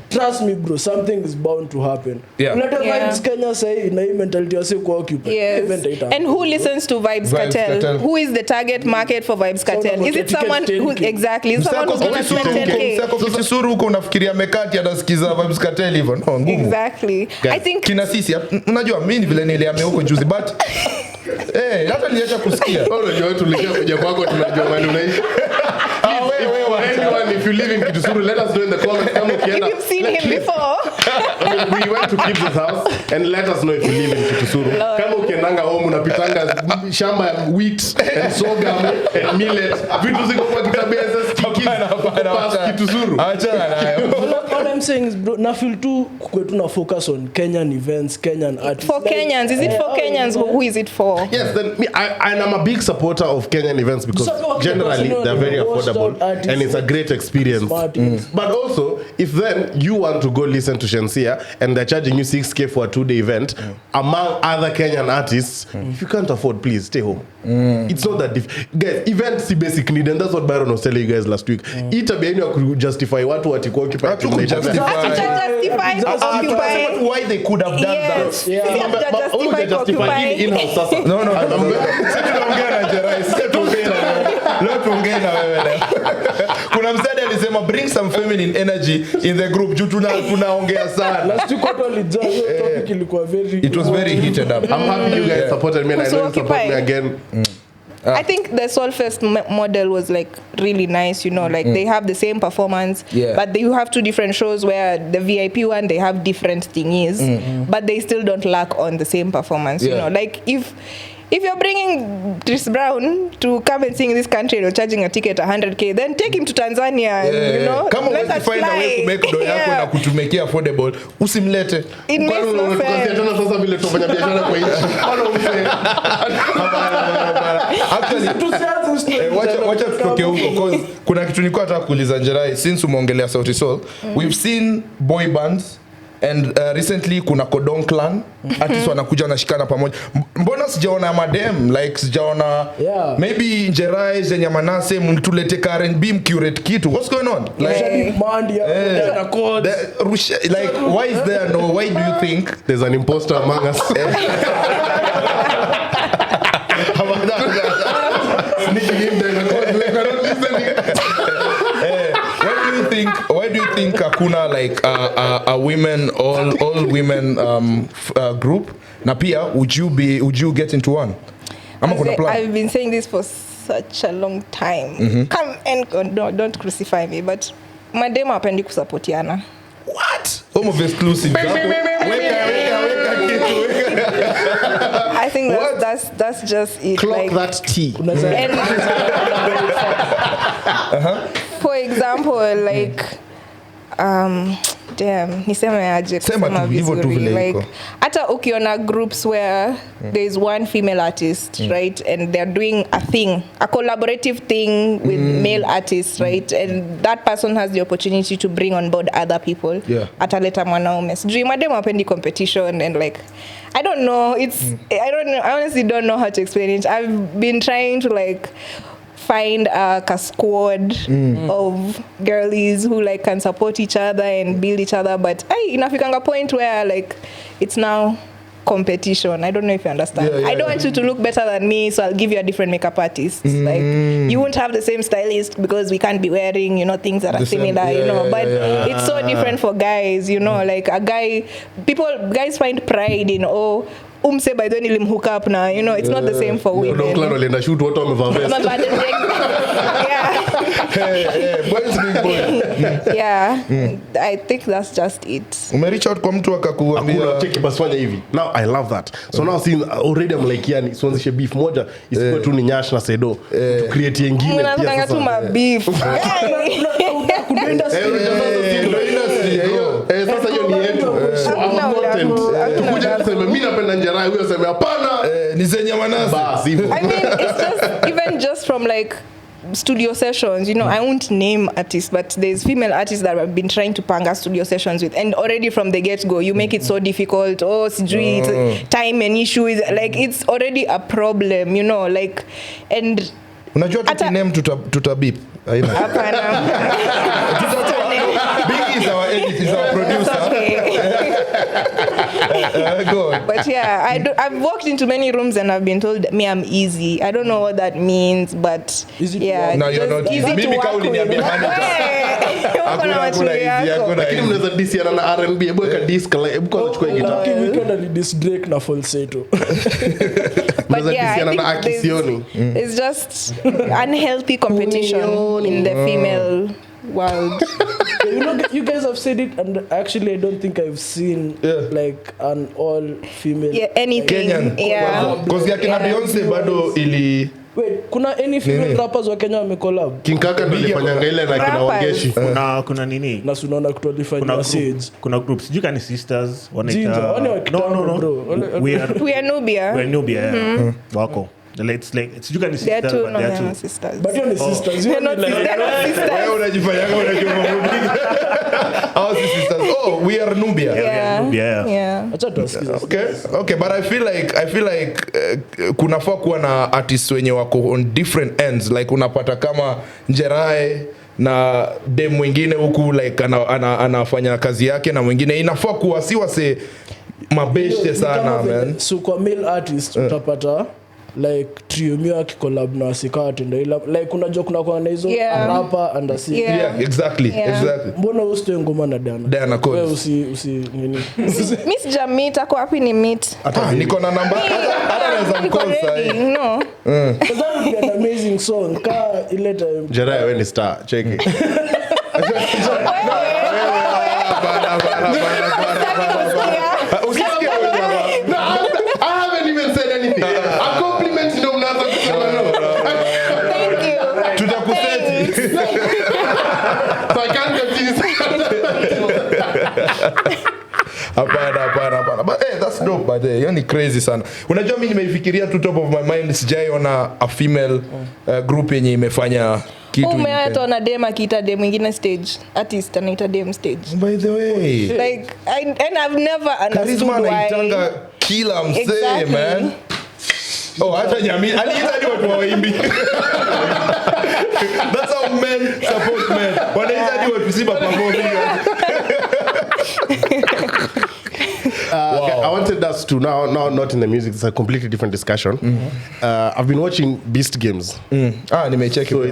Trust me bro, something is bound to happen. Yeah. Unataka Yeah. vibes Kenya say na hii mentality ya ku occupy. Yes. Event haita. And who listens to Vibes Vibes Cartel? Cartel. Who is the target market for Vibes Cartel? Is it ticket someone who 10K. exactly? Is it someone who's gonna spend 10K? Msako kisuru huko unafikiria mekati atasikiza Vibes Cartel hivyo. No, ngumu. Exactly. I think Kina sisi unajua mimi vile nilihamia huko juzi but hata niliacha kusikia. Unajua wewe tulishakuja kwako tunajua mali unaishi. Anyone, if you live in Kitusuru, let us know in the comments. Kama if ukienda. you've seen him before. We went to Kib's house and let us know if you live in Kitusuru. Kama ukiendanga home unapitanga shamba ya wheat and sorghum and millet. Vitu ziko kwa kitabu ya Kitusuru. Achana nayo. All I'm saying is bro, na feel tu kwetu na focus on Kenyan events, Kenyan artists. For Kenyans, is it for Kenyans? Who is it for? Yes, then I'm a big supporter of Kenyan events because generally they're very affordable and it's a great experience. But also, if then you want to go listen to Shensia and they're charging you 6K for a 2-day event among other Kenyan artists, if you can't afford, please stay home. It's not that guys, events is basic need, and that's what Byron was telling you guys last week. Itabieni wa justify watu watiko occupy. Why they could have done Yes. that. Justify in-house sasa. No. Sisi tunaongea na Njerae. Sisi tuongea na wewe. Leo tuongee na wewe leo. Kuna msanii alisema bring some feminine energy in the group. Juu tunaongea sana. Last week watu walijua hiyo topic ilikuwa very It was very heated up. I'm happy you guys supported me and I know you support me again. I think the Solfest model was like really nice, you know, like they have the same performance, but you have two different shows where the VIP one, they have different thingies, but they still don't lack on the same performance, you know, like if if you're bringing Chris Brown to come and sing in this country and you're charging a ticket 100k, then take him to Tanzania. You know, kama let uwezi us find a way fly. kumake do yako na kutumekia affordable, usimlete. It makes Kwani no unatukasia sense. tena sasa vile tufanya biashara kwa nchi. Bwana umse. Actually, wacha tutoke huko cause kuna kitu nilikuwa nataka kuuliza Njerae, since umeongelea Sauti Sol. We've seen boy bands and recently kuna Kodong Clan artists wanakuja wanashikana pamoja. Mbona sijaona madem, like sijaona maybe Njerae zenye Manase mtulete R&B mcurate kitu. What's going on? Like like why is there no, why do you think There's an imposter among us. Sneaking in there and like we're not listening. why do you think hakuna like a women all women group na pia would you get into one ama kuna plan? I've been saying this for such a long time. Come and don't crucify me, but madema hapendi kusapotiana. What? Almost exclusive. I think that's just it. Clock like, that tea. and for example, like damn, niseme aje Sema kusema tu, hivyo tu vizuri. vile Like iko. hata ukiona groups where there's one female artist, right, and they're doing a collaborative thing with male artists, right, and that person has the opportunity to bring on board other people. Yeah. Ataleta mwanaume. Sijui madem hapendi competition and like I don't know. I don't know. I honestly don't know how to explain it. I've been trying to like find a squad of girlies who like can support each other and build each other, but inafikanga point where like it's now competition. I don't know if you understand. I don't want you to look better than me, so I'll give you a different makeup artist. Like you won't have the same stylist because we can't be wearing, you know, things that are similar, you know. But it's so different for guys, you know. Like guys find pride in umse by the way nilimhook up na, you know, it's not the same for women. Ndio clan walienda shoot watu wamevaa vest. I think that's just it. Umereach out kwa mtu akakuambia Hakuna cheki basi fanya hivi. Now I love that. So now since already I'm like yani tuanzishe beef moja isikuwe tu ni Nyash na Sedo. To create nyingine pia Mnataka tu ma beef. Sasa hiyo ni yetu. Our content. Tukuje tuseme mimi napenda Njerae, huyo aseme hapana. ni zenye Manase. Basi hivyo. I mean, it's just from like studio sessions, you know. I won't name artists, but there's female artists that have been trying to panga studio sessions with, and already from the get-go you make it so difficult. Sijui, it's time and issues, like it's already a problem, you know, like. And Unajua tukiname tutabip. Haina. hapana. Big is our edit, is our producer. Go on. But yeah, I've walked into many rooms and I've been told me I'm easy. I don't know what that means, but Easy to yeah, work. No, you're just not. easy Mimi to work kauli ni ya with. manager. Hakuna easy, hakuna Lakini easy. mnaweza disiana na R&B, hebu weka disc, hebu kwanza chukua guitar. Lakini weekend alidis Drake na falsetto. But Mnaweza yeah, I disiana na think Akisioni. it's just unhealthy competition in the female world. You know, you guys have said it, and actually I don't think I've seen like an all female. Yeah, anything. Kenyan. Yeah. Because ya kina Beyonce bado ili Wait, kuna any female rappers wa Kenya wamecollab? King Kaka ndo alifanyanga ile na kina Wangeshi. kuna nini Na sunaona kutolifanya Sage. kuna groups sijui kani sisters Ginger, wale wa no kitambo, bro. we are We are Nubia. wako it's like sijui kani They are sisters two, but no, they they are are two not sisters. But you're the sisters. They're You're not sisters. They're not sisters. wewe unajifanyanga unajua mambo. Our sisters. Oh, we are Nubia. Yeah. Acha tuwasikize. Okay, but I feel like kunafaa kuwa na artists wenye wako on different ends, like unapata kama Njerae na dem mwingine huku like anafanya kazi yake na mwingine inafaa kuwa si wase mabeshte sana man. So kwa male artist utapata like trio mio akicollab na Sikati ndio like unajua kuna kwa na hizo Yeah. rapper and a singer. Yeah, exactly. Mbona usitoe ngoma na Diana Codes. Wewe usi nini? Miss Jamit ako wapi ni meet? Niko na namba hata naweza mcall sasa. No. That would be an amazing song. Ka ile time. Njerae wewe ni star, check it. I haven't even said anything. A compliment But hiyo ni crazy sana. Unajua mimi nimeifikiria tu top of my mind, sijaiona a female group yenye imefanya kitu. Umeacha na dem akiita dem mwingine stage, artist anaita dem stage. By the way, Like and I've never understood Charisma why. anaitanga kila msee, man. Oh, hata jamii aliita hadi watu waimbi. That's how men support men. Wanaita hadi watu simba pamoja. Okay, I wanted us to now not in the music. It's a completely different discussion. I've been watching Beast Games. Nimecheck So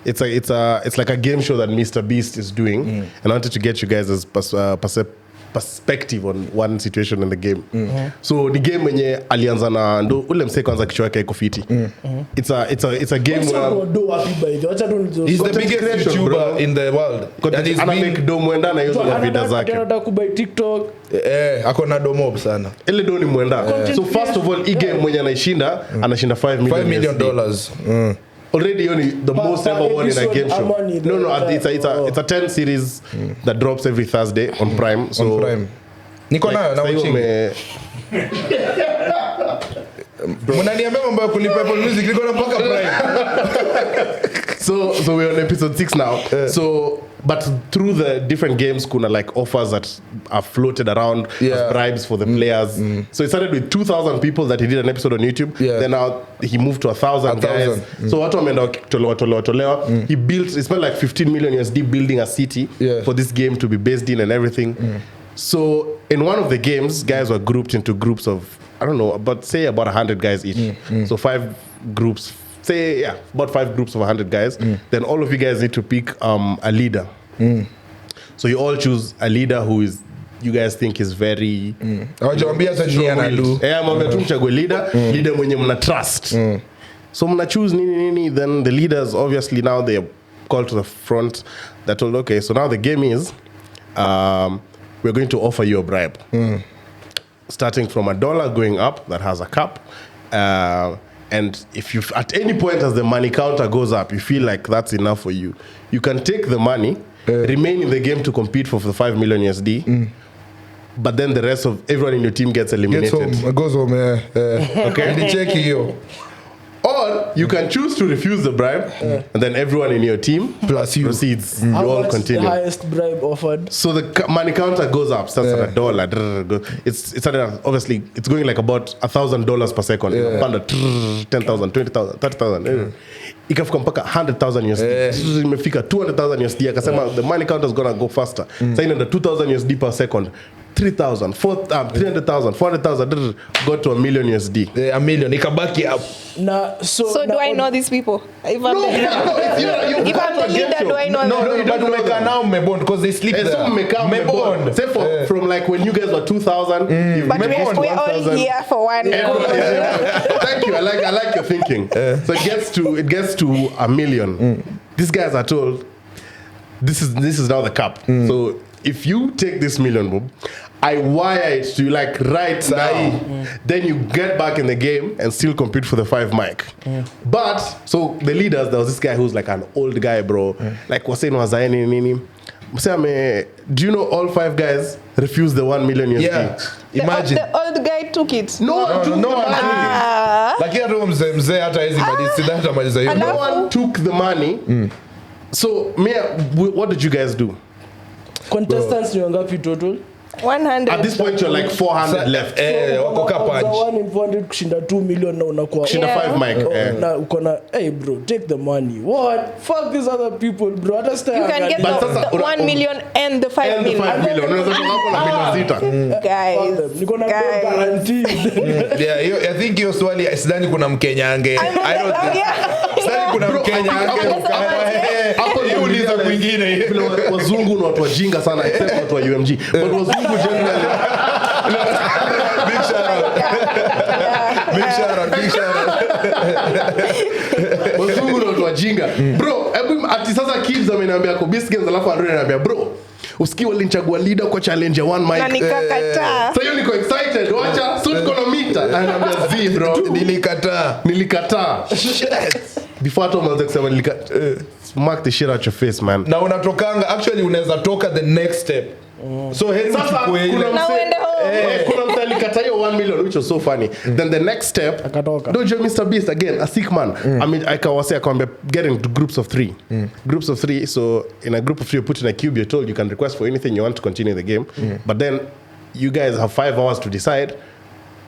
it. it's like a game show that Mr. Beast is doing, and I wanted to get you guys' perspective on one situation in the game. So the game wenye alianza na ndo ule msee kwanza kichwa yake iko fiti. It's a game where He's the biggest YouTuber in the world. And he's make domo enda na hizo video zake. Anataka kubai TikTok. Ako na domo sana. Ile do ni mwenda. So first of all, hii game mwenye anashinda $5 million. $5 million. Already only the most ever won in a game show. No, it's a 10 series that drops every Thursday on Prime. So On Prime. Niko nayo na watching. Mnaniambia mambo ya kulipa Apple Music, niko na mpaka Prime. So we're on episode 6 now. So but through the different games kuna like offers that are floated around as bribes for the players. So it started with 2,000 people that he did an episode on YouTube. Then now he moved to 1,000 guys. So watu wameenda tolewa. He spent like $15 million USD building a city for this game to be based in and everything. So in one of the games, guys were grouped into groups of, I don't know, about 100 guys each. So 5 groups, about 5 groups of 100 guys. Then all of you guys need to pick a leader. So you all choose a leader who is you guys think is very Hawajawambia hata nini anadu. Mwambie tu mchague leader mwenye mna trust. So mna choose nini, then the leaders obviously now they are called to the front. They're told, okay, so now the game is we're going to offer you a bribe. Starting from $1 going up, that has a cap. And if you at any point as the money counter goes up, you feel like that's enough for you, you can take the money, remain in the game to compete for the $5 million USD. But then the rest of everyone in your team gets eliminated. Goes home. Okay. Ni cheki hiyo. Or you can choose to refuse the bribe, and then everyone in your team plus you proceeds. You all continue. The highest bribe offered. So the money counter goes up, starts at $1. It's started at, obviously it's going like about $1,000 per second. Panda 10,000, 20,000, 30,000. Ikafika mpaka 100,000 USD. Imefika 200,000 USD. Akasema the money counter is gonna go faster. So in the 2,000 USD per second. 3,000, 300,000, 400,000, got to $1 million USD. $1 million. Ikabaki up. So do I know these people? If I'm the leader, do I know them? No, but umeka now mmebond because they sleep there. So mmebond. Say from like when you guys were 2,000, but we're all here for one. Thank you. I like your thinking. So it gets to $1 million. These guys are told this is now the cap. So if you take this $1 million, I wire it to you like right now. Then you get back in the game and still compete for the 5 mic. But so the leaders, there was this guy who's like an old guy, bro. Like was saying nini. Do you know all 5 guys refused the $1 million USD? Yeah. Imagine. The old guy took it. No one took the money. So what did you guys do? Contestants ni wangapi total? 100. At this point you're like 400 left. Wako kapaj. 1 in 400 kushinda 2 million na unakuwa. Kushinda 5 mic. Na uko na hey bro, take the money. What? Fuck these other people, bro. Understand? You can get the 1 million and the 5 million. Unaweza toka hapo na milioni 6. Guys. Niko na guaranteed. Yeah, I think hiyo swali sidhani kuna Mkenya ange. I don't think. Sidhani kuna Mkenya ange. Hapo ni uliza mwingine. Wazungu na watu wajinga sana except watu wa UMG. But wazungu generally Big shout out. Wazungu na watu wajinga. Bro, ati sasa kids ameniambia kwa Beast Games alafu Andrew ananiambia bro, usikie walinichagua leader kwa challenge ya 1 mic. Na nikakataa. So niko excited. Wacha suit kilometer. Ananiambia zi bro. Nilikataa. Before I told kusema mark the shit out your face, man. Na unatokanga actually unaweza toka the next step. So heri uchukue ile. Na uende home. kuna mtu alikata hiyo 1 million, which was so funny. Then the next step, Akatoka. don't you Mr. Beast again, a sick man. I mean, I can get into groups of 3. Groups of 3. So in a group of 3, you put in a cube. You're told you can request for anything you want to continue the game. But then you guys have 5 hours to decide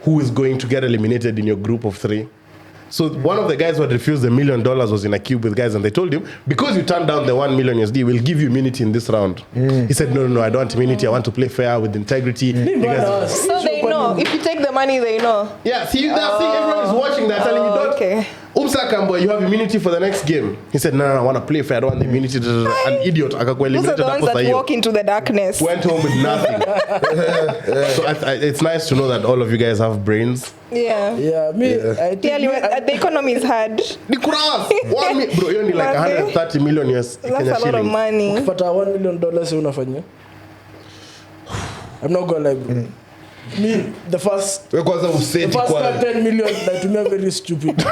who is going to get eliminated in your group of 3. So one of the guys who had refused $1 million was in a cube with guys, and they told him, because you turned down the 1 million USD, we'll give you immunity in this round. He said, no, I don't want immunity. I want to play fair with integrity. You guys, So they know. If you take the money, they know. yeah, see, everyone is watching that, telling you, don't. Okay. Umsakambo, you have immunity for the next game. He said, no, I want to play fair. I don't want the immunity. An idiot. Those are the ones that walk into the darkness. Went home with nothing. So it's nice to know that all of you guys have brains. Yeah. Yeah, I think The economy is hard. Nicolas, bro, you only like 130 million US. That's Kenya a lot of shillings. money. but $1 million unafanya. I'm not gonna lie, bro. Me, the first Wewe kwanza useti kwa 10 million natumia very stupid.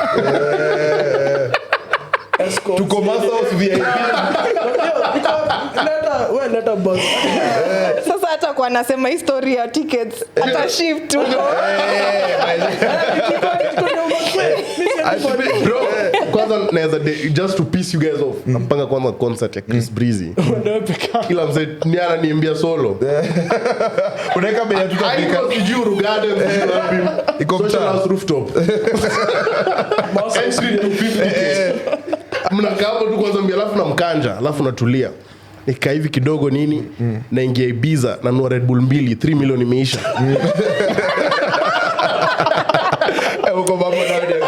Escorts. tuko master house VIP. Let bus. Sasa hata kwa nasema history ya tickets hata shift tu. Bro, kwanza naweza just to piss you guys off. Napanga kwanza concert ya Chris Breezy. Kila mzee ni ananiambia solo. Unaweka bei ya tutafika. Iko Kijuru Gardens, Iko Social mtaa. House rooftop. Entry to 50K. Mnakaa hapo tu kwanza mbia, alafu na mkanja, alafu natulia. Nikaa hivi kidogo nini, naingia Ibiza na nunua Red Bull 3 million imeisha. Uko mambo na audience.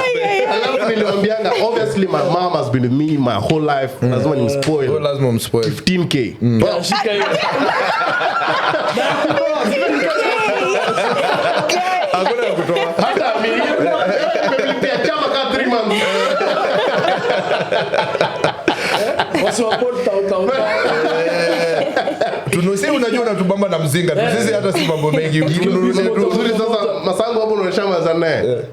Alafu niliwaambianga, obviously my mom has been with me my whole life. Lazima nimspoil. Oh, lazima umspoil. 15K. Shika hiyo. Hakuna ya kutoa. Hata nimelipia chama ka 3 months. Wasiwapota uta. Tunusi unajua unatubamba na mzinga. Sisi hata si mambo mengi. Tununulie tu. Nzuri sasa masango hapo unaonyesha mazana.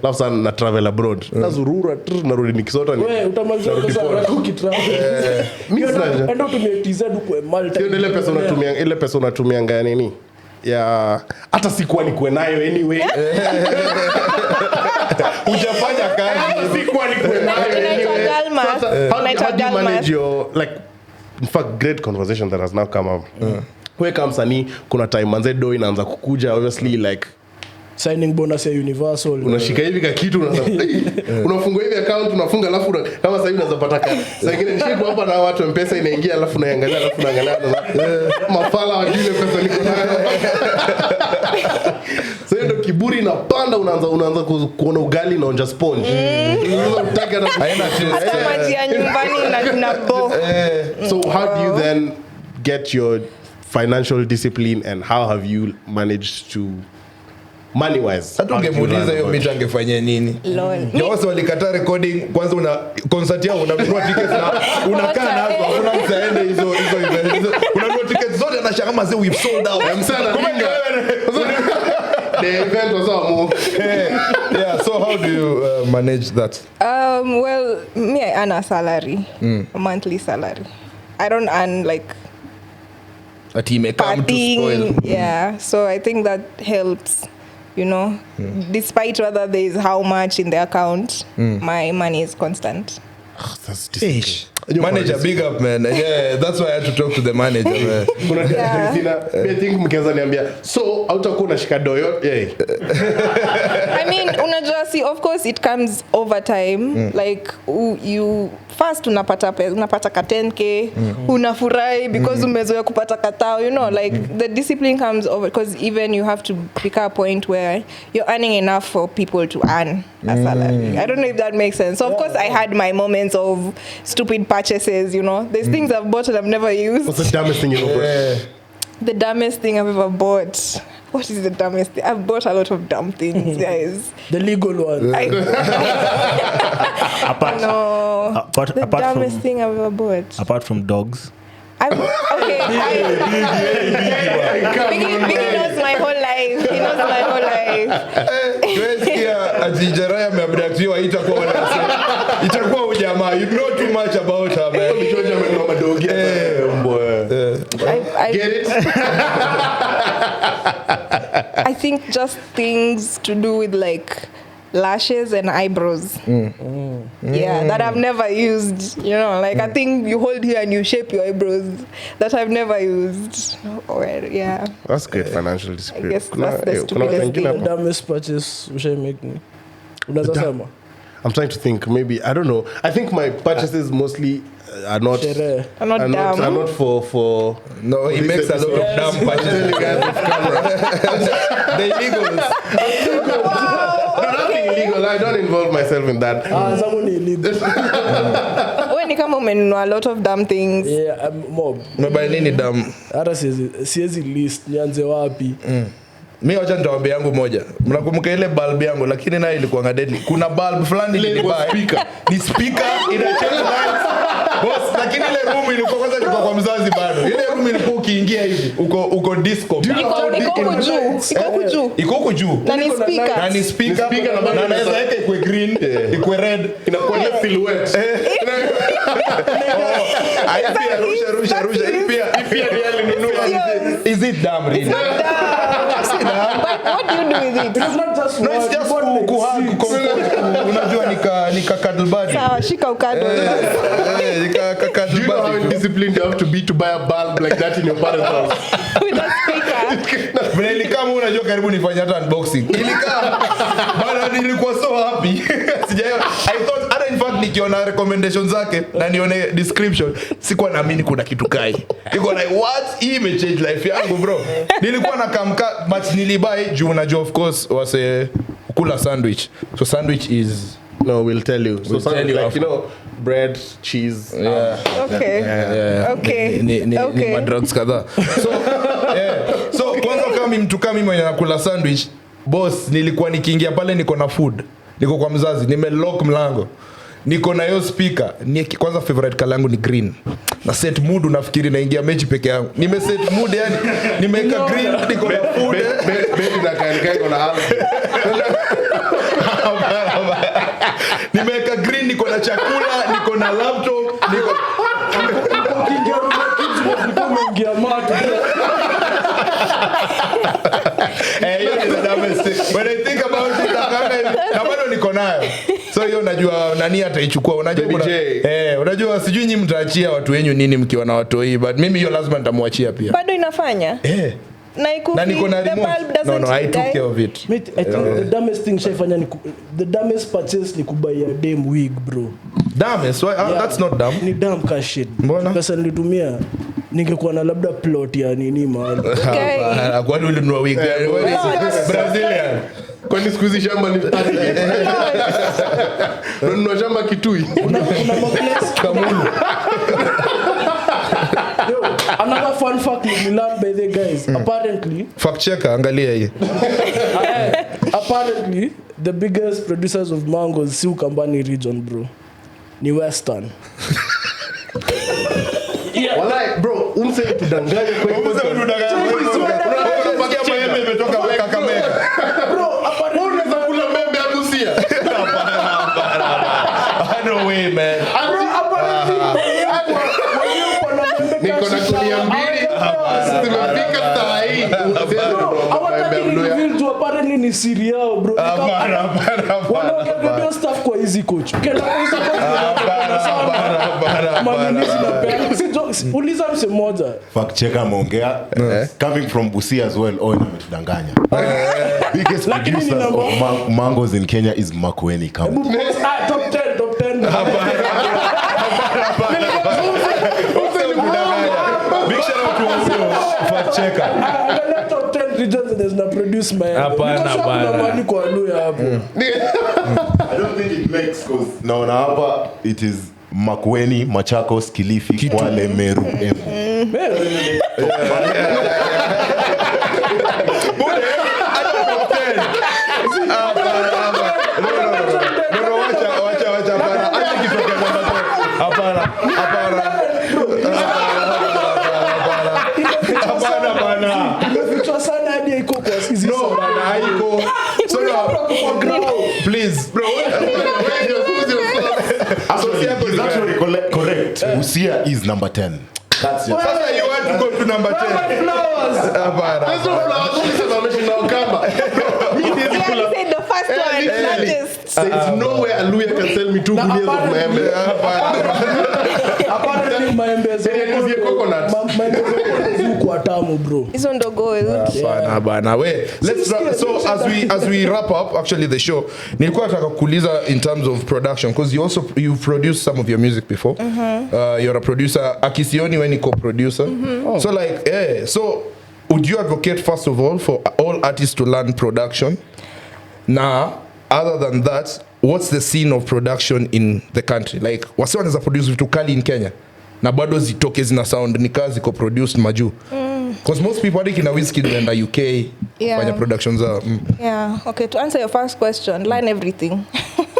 Alafu sana na travel abroad. Nazurura narudi nikisota ni. Wewe utamaliza pesa yako ukitravel. Mimi sina. Enda utumie TZ kwa Malta. Hiyo ile pesa unatumia, ile pesa unatumia ngani nini? Ya hata sikuwa nikuwe nayo anyway. Ujafanya kazi. Sikuwa nikuwe nayo anyway. How do you manage your, like, in fact, great conversation that has now come up. Weka msanii, kuna time manze do inaanza kukuja, obviously like signing bonus ya Universal. unashika hivi ka kitu unafungua hivi account, unafunga alafu kama sasa hivi unaweza pata sasa ingine nishiko hapa na watu M-Pesa inaingia alafu naangalia alafu naangalia mafala wa ile pesa niko nayo. Sasa ndio kiburi inapanda, unaanza kuona ugali na onja sponge. Unataka na Haina Hata maji ya nyumbani na bo. So how do you then get your financial discipline, and how have you managed to money wise? Hata ungemuuliza hiyo mita angefanyia nini? Jawasi walikataa recording, kwanza una concert yao unanunua tickets na unakaa nazo, hakuna msaende hizo events. Unanunua tickets zote na shaka kama we've sold out. Msana linga. The event was all Yeah, so how do you manage that? Well, me I earn a salary, a monthly salary. I don't earn like A team may come to spoil. partying. Yeah, so I think that helps. You know, despite whether there is how much in the account, my money is constant. That's disgusting. Manager, big up, man. Yeah, that's why I had to talk to the manager, man. Kuna I think mkianza niambia, so hautakuwa unashika doyo. I mean, unajua, see, of course it comes over time. Like you first unapata ka 10K, unafurahi because umezoea kupata katao, you know, like the discipline comes over, because even you have to pick a point where you're earning enough for people to earn a salary. I don't know if that makes sense. So of course I had my moments of stupid purchases, you know. There's things I've bought and I've never used. What's the dumbest thing you ever bought? The dumbest thing I've ever bought. What is the dumbest thing? I've bought a lot of dumb things, guys. The legal one. The dumbest thing I've ever bought. Apart from dogs. Biggie knows my whole life. He knows my whole life. Tuesikia Njerae ameabductiwa, itakuwa ujamaa. You know too much about her, man. George amenunua madogi. I Get it? I think just things to do with like lashes and eyebrows. Yeah, that I've never used. You know, like I think you hold here and you shape your eyebrows. That I've never used. Or yeah, That's great financial I discipline. guess that's the kuna stupidest wengine thing. hapa. Dumbest purchase ushai make ni. Unaweza sema? I'm trying to think. Maybe I don't know. I think my purchases mostly are not. Sherehe. I'm not Are dumb. not for. No, he makes a lot of dumb purchases. The illegals. No, nothing illegal. I don't involve myself in that. Zangu ni illegal. Wewe ni kama umenunua a lot of dumb things. Yeah, mob. Umebuy nini dumb? Hata siwezi list nianze wapi. Mi wacha nitawaambia yangu moja. Mnakumbuka ile bulb yangu lakini nayo ilikuwa deadly. Kuna bulb fulani nilibuy. Ni speaker ina change lights. Boss, lakini ile room ilikuwa kwanza ilikuwa kwa mzazi bado. Ile room ilikuwa ukiingia hivi uko disco. Iko huko juu. Iko huko juu. Na ni speaker. Na ni speaker na naweza weka ikwe green, ikwe red, Inakuwa ile silhouette. Pia rusha. Pia ni alinunua. Is it dumb really? But what do you do with it? It's not just No, it's one, just you bought like six. unajua nika cuddle buddy. Sawa, shika ukado. Nika Do cuddle you know how buddy. disciplined you have to be to buy a bulb like that in your parents' house? With a speaker. Vile ilikaa unajua karibu nifanye hata unboxing. Ilikaa bana nilikuwa so happy. Sijaelewa. I thought hata in fact nikiona recommendations zake na nione description sikuwa naamini kuna kitu kai. Niko like what? Hii imechange life yangu bro. Nilikuwa na kamka but nilibuy juu unajua of course wase kula sandwich. So sandwich is No, we'll tell you. So We'll something tell you like, after. you know, bread, cheese. Okay. Okay. ni Okay. madrugs kadhaa. So kwanza kama mtu kama mimi mwenye nakula sandwich boss nilikuwa nikiingia pale niko na food. Niko kwa mzazi nimelock mlango. Niko na hiyo speaker. Kwanza favorite color yangu ni green. Na set mood unafikiri naingia mechi peke yangu. Nime set mood yani nimeweka green niko na food. Baby na kanika iko na album. Nimeweka green niko na chakula, niko na laptop, niko Umeingia mato. hiyo ni the dumbest thing. When I think about it, na bado niko nayo. So hiyo najua nani ataichukua. Unajua Baby kuna, J. unajua sijui nyinyi mtaachia watu wenyu nini mkiwa na watu hii, but mimi hiyo lazima nitamwachia pia. Bado inafanya? Na niko na the remote. bulb doesn't No, I took die. care of it. Mate, I think the dumbest thing shaifanya ni the dumbest purchase ni kubuy a damn wig, bro. Damn, so that's not dumb. Ni dumb ka shit. Mbona? Pesa nilitumia ningekuwa na labda plot ya nini mahali. Okay. Kwani ulinunua wig? Brazilian. Kwani siku hizi shamba ni Nunua shamba Kitui. Kuna maplace Kamulu. Yo, another fun fact we learned by the guys. Apparently, Fact checker, angalia hii. apparently the biggest producers of mangoes si Ukambani region, bro. Ni Western. Walai bro, umse tudanganye kwa hiyo. Unasikia maembe imetoka Kakamega. Bro, apparently Unaweza kula membe ya Busia. No way, man. Niko na kunia mbili. Tumefika saa hii. apparently ni siri yao, bro. Wanaongea stuff kwa hizi coach. Uliza mse moja. Fact checker ameongea coming from Busia as well. Ametudanganya. Biggest Lakini ni producer number- of mangoes in Kenya is Makueni County. Top 10, top 10. Big shout out to also fact checker. Angalia top 10 regions and there's na produce my. Hapana, Because hapana. kuna mali kwa Luya hapo. I don't think it makes cause naona hapa it is Makueni, Machakos, Kilifi, Kwale, Meru, Embu. Vichwa sana hadi iko kwa hizi. Please, bro. Actually, it's actually correct. Busia is number 10. That's just Sasa you want to go to number 10. Flowers. There's no flowers. Only says I'm mentioning now Kamba. Yeah, he said the first one, not just. There's nowhere Aluya can sell me 2 gunias of maembe. Apparently maembe Niuzie coconut. kwa tamu bro. Hizo ndo gold. Bana we. So as we wrap up actually the show, nilikuwa nataka kuuliza in terms of production because you produced some of your music before. You're a producer. Akisioni when you co-producer. So like so would you advocate first of all for all artists to learn production? Now, other than that, what's the scene of production in the country? Like, wasi wanaweza produce vitu kali in Kenya na bado zitoke zina sound ni kazi ko produced maju. Because most people are kina Wizkid and the UK fanya productions are. Yeah, okay, to answer your first question, learn everything.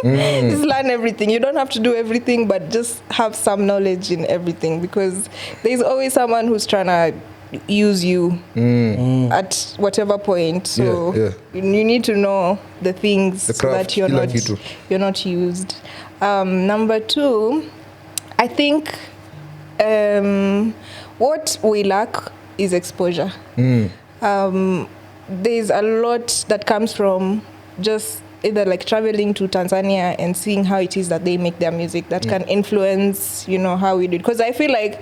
Just learn everything. You don't have to do everything, but just have some knowledge in everything because there's always someone who's trying to use you at whatever point. So you need to know the things so that you're not used. Number 2, I think what we lack is exposure. There's a lot that comes from just either like traveling to Tanzania and seeing how it is that they make their music that can influence, how we do it. Because I feel like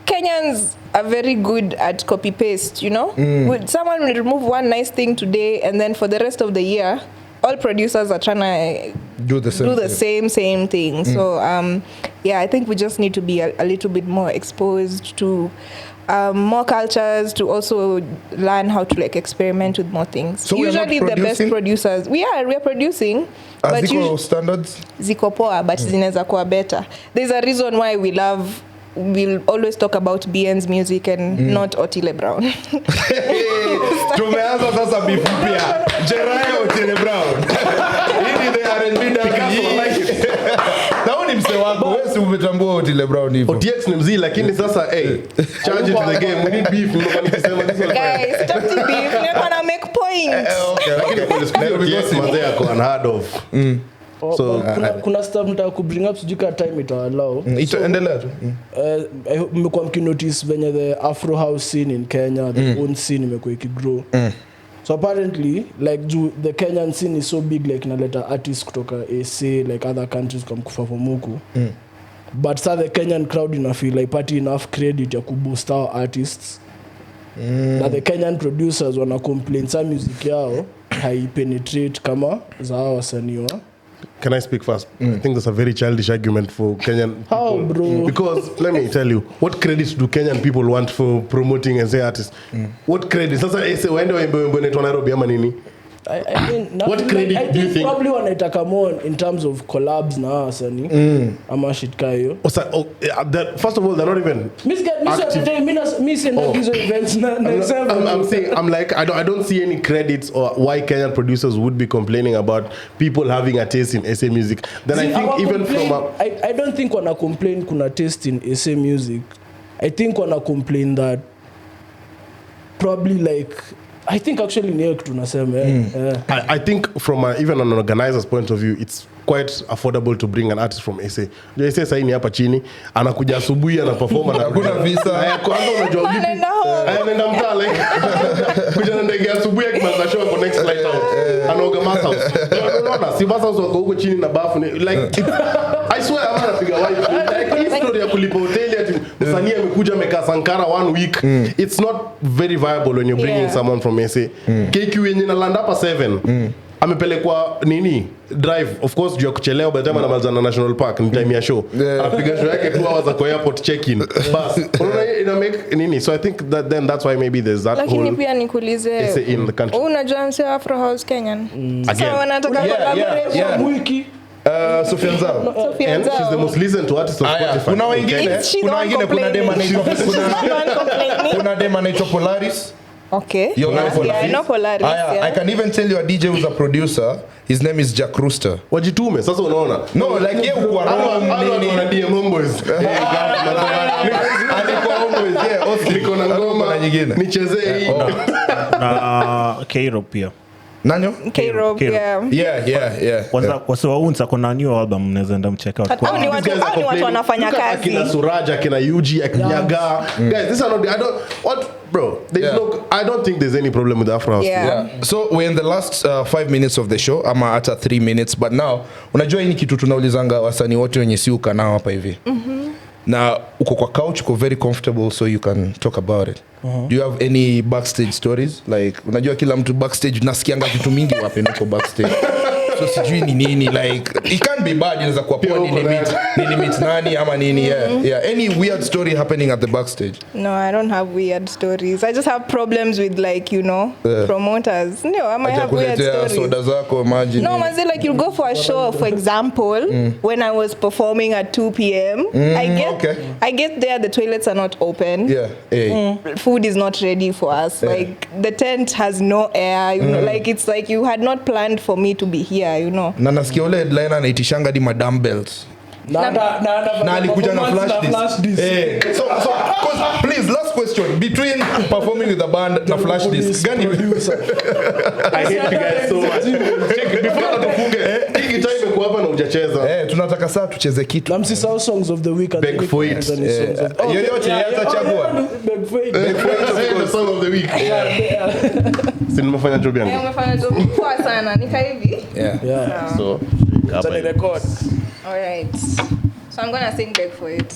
Kenyans are very good at copy paste, Someone will remove one nice thing today and then for the rest of the year, all producers are trying to do the same thing. So, I think we just need to be a little bit more exposed to more cultures, to also learn how to like experiment with more things. So usually the best producers, we are producing. But ziko standards? Ziko poa, but zinaweza kuwa better. There's a reason why we'll always talk about BN's music and not Otile Brown. Tumeanza sasa bifupia. Njerae Otile Brown. Hii ni R&B na ni mse wako. Wewe si umetambua Otile Brown hivyo. OTX ni mzee lakini sasa change to the game. We need beef. Guys, stop the beef. You're gonna make point. Lakini kwa OTX manze yako unheard of. So kuna stuff mtaka ku bring up sijui ka time itawallow. Itaendelea tu. Mmekuwa mkinotice venye the Afro house scene in Kenya, the own scene imekuwa ikigrow. So apparently like the Kenyan scene is so big like inaleta artists kutoka SA like other countries come kuperform huku. But so the Kenyan crowd ina feel like party enough credit ya kuboost our artists. That the Kenyan producers wana complain some music yao hai penetrate kama za wasanii. Can I speak first? I think that's a very childish argument for Kenyan people. How, bro? Because let me tell you, what credits do Kenyan people want for promoting as artists? What credits? Sasa ese waende waimbe Nairobi ama nini? I mean, what credit do you think? Probably wanaitaka more in terms of collabs na wasanii ama shit kayo. First of all, they're not even I don't see any credits or why Kenyan producers would be complaining about people having a taste in SA music. Then I think even from I don't think wana complain kuna taste in SA music. I think wana complain that probably like I think actually niyo kitu nasema. I think from even an organizer's point of view, it's quite affordable to bring an artist from SA. Jo SA sasa ni hapa chini, anakuja asubuhi ana perform na kuna visa. Kwanza unajua vipi? Anaenda mtaa like kuja na ndege asubuhi akimaliza show kwa next flight out. Anaoga Mass House. Unaona si Mass House wako huko chini na bafu like I swear I'm anapiga wife. Like story ya kulipa hoteli ati msanii amekuja amekaa Sankara 1 week. It's not very viable when you're bringing someone from SA. KQ yenye na land hapa 7. Amepelekwa nini drive of course juu ya kuchelewa by the time anamaliza na National Park ni time ya show anapiga show yake 2 hours kwa airport check in bas unaona ina make nini so I think that's why maybe there's that lakini pia nikuulize in the country unajua mse Afro House Kenyan again so wanataka collaboration wiki Sofian Zao and she's the most listened to artist on Spotify kuna wengine kuna dema anaitwa Polaris. Okay. You know Polaris? I know Polaris. I can even tell you a DJ who's a producer. His name is Jack Rooster. Wajitume sasa unaona. No, like yeye uko nini na DM Homeboys. Alikuwa Homeboys. Yeah, niko na ngoma nyingine. Nichezee hii. Cairo pia. Nanyo? K-Rob, K-Rob. yeah. Yeah. Kwanza wasiwaunsa kuna new album mnaweza enda mcheck out. Hao ni watu wanafanya kazi. Akina Suraj, akina Yuji, akina Nyaga. Guys, these are not I don't what bro, there's I don't think there's any problem with Afro House. Yeah. So we're in the last 5 minutes of the show ama hata 3 minutes, but now unajua hii ni kitu tunaulizanga wasanii wote wenye si uka nao hapa hivi. Na uko kwa couch, uko very comfortable, so you can talk about it. Do you have any backstage stories? Like unajua kila mtu backstage nasikianga vitu mingi wapi uko backstage. So sijui ni nini, like it can't be bad, inaweza kuwa poa, ni limit nani ama nini. Yeah. Any weird story happening at the backstage? No, I don't have weird stories. I just have problems with promoters. No, I might have weird stories. Soda zako imagine. No, man, like you go for a show, for example, when I was performing at 2 p.m. I get there, the toilets are not open. Yeah. Hey. Food is not ready for us. Like the tent has no air. You know, like it's like you had not planned for me to be here. You know. Na nasikia ule headliner anaitishanga di madam belts. Na alikuja na flash disc. So please, last question, between performing with the band na flash disc gani? I hate you guys so much. Before tufunge, hii time imekuwa hapa na hujacheza. Tunataka saa tucheze kitu. Na msisahau songs of the week. Beg for it. Yoyote yatachagua. Beg for it. Beg for it, the song of the week. Si nimefanya job yangu. Umefanya job poa sana. Nika hivi. Yeah. So, Tani record. All right. So I'm gonna sing Beg for It.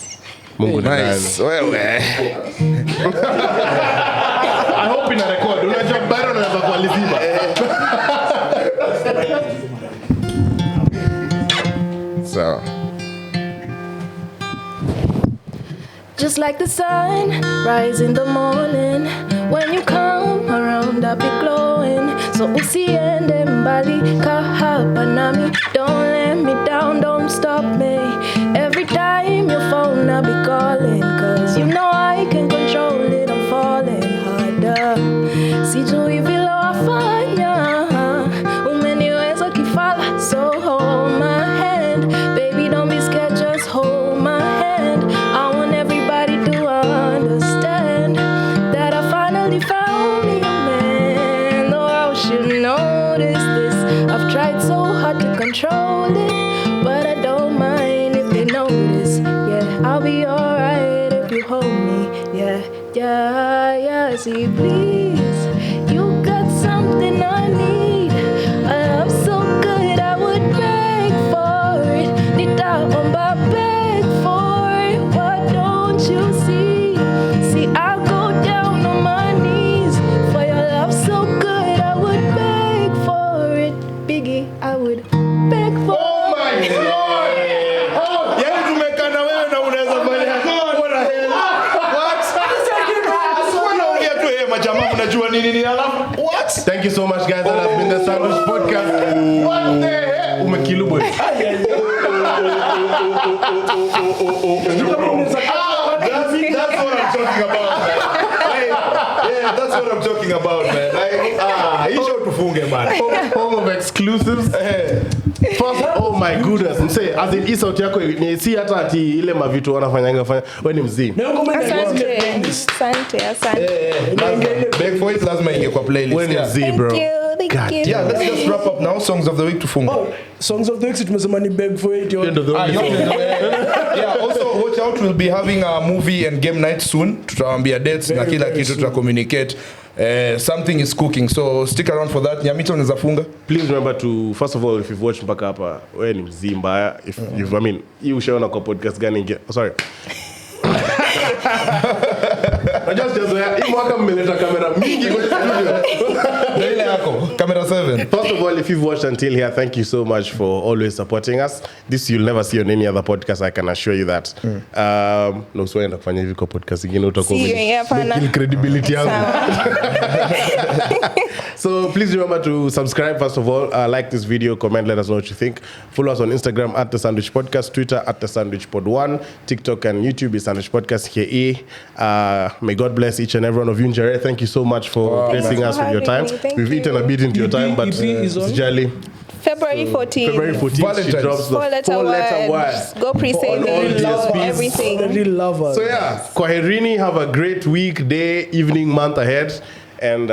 Mungu Nice. Wewe. I hope ina record. Unajua bado unaweza kualizima. So. Just like the sun, rise in the morning. When you come around, I'll be glowing. So usiende mbali, kaa hapa nami. Don't let me down, don't stop me. Every time you phone, I'll be calling. Cause you know I can control it, I'm falling harder. Sijui vile wafanya, umeniweza kifala. So hold my hand, baby don't be scared, just hold my hand. I want everybody to understand that I finally found me a man. Though I should notice this, I've tried so hard to control it, but I don't mind if they notice. Yeah, I'll be alright if you hold me. Yeah. See, please, you got something I need. A love so good I would beg for it. Nitaomba beg for it. What don't you see? See, I'll go down on my knees for your love so good I would beg for it. Biggie, I would beg for it. Oh my God! Yaani tumekana wewe na unaweza fanya what the hell? What? Unaongea tu majamaa mnajua nini alafu what? Thank you so much guys, that has been the Sandwich Podcast. What the hell? Umekilu boy. That's what I'm talking about, man. Yeah, that's what I'm talking about, man. Like, hii show tufunge, man. Home of exclusives. First, oh my goodness. Mse, as in hii sauti yako ni si hata ati ile mavitu wanafanyanga fanya. Wewe ni mzee. Asante. Beg for It lazima ingie kwa playlist. Wewe ni Yeah. mzee, bro. Thank you. Yeah, let's just wrap up now. Songs of the week tufunge. Songs of the week tumesema ni Beg for It. End of the week. Yeah, also watch out, we'll be having a movie and game night soon. Tutawaambia dates na kila kitu tuta-communicate. Something is cooking, so stick around for that. Nyamito unaweza funga. Please remember to, first of all, if you've watched mpaka hapa, wewe ni mzee mbaya. If you've, I mean, hii ushaona kwa podcast gani ingia. Oh, sorry. Hii mwaka mmeleta kamera mingi kwenye studio. Na ile yako, camera 7. First of all, if you've watched until here, thank you so much for always supporting us. This you'll never see on any other podcast, I can assure you that. No, so enda kufanya hivi kwa podcast ingine utakuwa kill credibility yangu. So please remember to subscribe first of all, like this video, comment, let us know what you think. Follow us on Instagram at The Sandwich Podcast, Twitter at The Sandwich Pod 1, TikTok and YouTube is Sandwich Podcast KE. May God bless each and every one of you. Njerae, thank you so much for gracing us with your time. We've eaten a bit into your time, but Sijali. February 14th. February 14th, she drops the four-letter word. Go pre-save it. Everything. Real lovers. So yeah, kwaherini, have a great week, day, evening, month ahead. And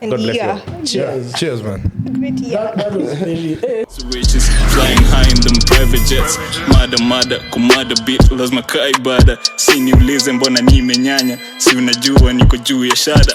And God bless yeah. you. Cheers. Cheers, man. Great year. That was very. Switches flying high in them private jets. Mada kumada beat lazima kaibada. Si niulize mbona nimenyanya. Si unajua niko juu ya shada.